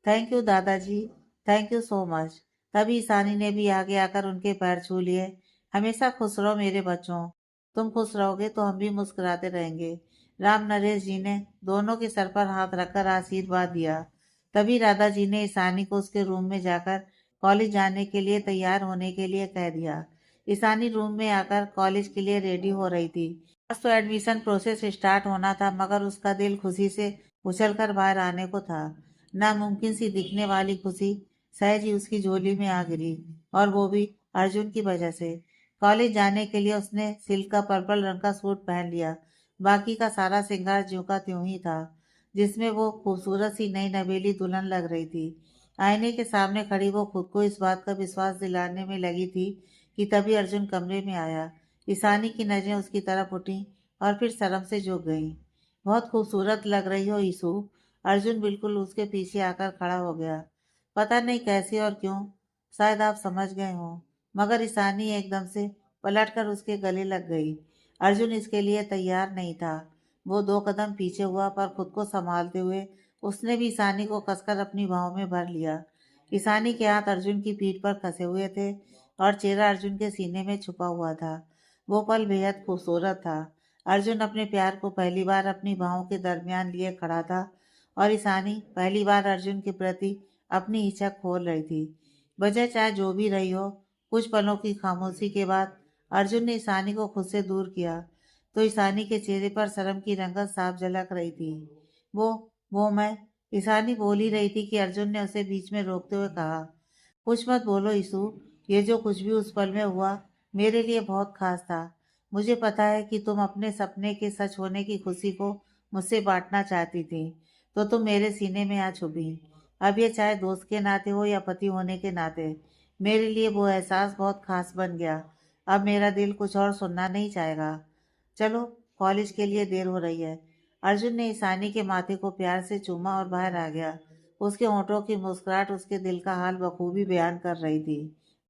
थैंक यू दादाजी, थैंक यू सो मच। तभी ईशानी ने भी आगे आकर उनके पैर छू लिए। हमेशा खुश रहो मेरे बच्चों, तुम खुश रहोगे तो हम भी मुस्कुराते रहेंगे। राम नरेश जी ने दोनों के सर पर हाथ रखकर आशीर्वाद दिया। तभी राधा जी ने ईशानी को उसके रूम में जाकर कॉलेज जाने के लिए तैयार होने के लिए कह दिया। ईशानी रूम में आकर कॉलेज के लिए रेडी हो रही थी। आज तो एडमिशन प्रोसेस स्टार्ट होना था, मगर उसका दिल खुशी से उछलकर बाहर आने को था। नामुमकिन सी दिखने वाली खुशी सहज ही उसकी झोली में आ गिरी, और वो भी अर्जुन की वजह से। कॉलेज जाने के लिए उसने सिल्क का पर्पल रंग का सूट पहन लिया। बाकी का सारा श्रृंगार ज्यों का त्यों ही था, जिसमें वो खूबसूरत सी नई नवेली दुल्हन लग रही थी। आईने के सामने खड़ी वो खुद को इस बात का विश्वास दिलाने में लगी थी कि तभी अर्जुन कमरे में आया। ईशानी की नजरें उसकी तरफ उठी और फिर शर्म से झुक गईं। बहुत खूबसूरत लग रही हो ईशु। अर्जुन बिल्कुल उसके पीछे आकर खड़ा हो गया। पता नहीं कैसे और क्यों, शायद आप समझ गए हो। मगर ईशानी एकदम से पलटकर उसके गले लग गई। अर्जुन इसके लिए तैयार नहीं था। वो 2 कदम पीछे हुआ, पर खुद को संभालते हुए उसने भी ईशानी को कसकर अपनी बाहों में भर लिया। ईशानी के हाथ अर्जुन की पीठ पर फंसे हुए थे और चेहरा अर्जुन के सीने में छुपा हुआ था। वो पल बेहद खूबसूरत था। अर्जुन अपने प्यार को पहली बार अपनी बाहों के दरमियान लिए खड़ा था और ईशानी पहली बार अर्जुन के प्रति अपनी इच्छा खोल रही थी। वजह चाहे जो भी रही हो, कुछ पलों की खामोशी के बाद अर्जुन ने ईशानी को खुद से दूर किया तो ईशानी के चेहरे पर शर्म की रंगत साफ झलक रही थी। वो वो मैं ईशानी बोल ही रही थी कि अर्जुन ने उसे बीच में रोकते हुए कहा, कुछ मत बोलो ईशु। ये जो कुछ भी उस पल में हुआ मेरे लिए बहुत खास था। मुझे पता है कि तुम अपने सपने के सच होने की खुशी को मुझसे बांटना चाहती थी, तो तुम मेरे सीने में आ छुपी। अब ये चाहे दोस्त के नाते हो या पति होने के नाते, मेरे लिए वो एहसास बहुत खास बन गया। अब मेरा दिल कुछ और सुनना नहीं चाहेगा। चलो, कॉलेज के लिए देर हो रही है। अर्जुन ने ईशानी के माथे को प्यार से चूमा और बाहर आ गया। उसके होंठों की मुस्कुराहट उसके दिल का हाल बखूबी बयान कर रही थी।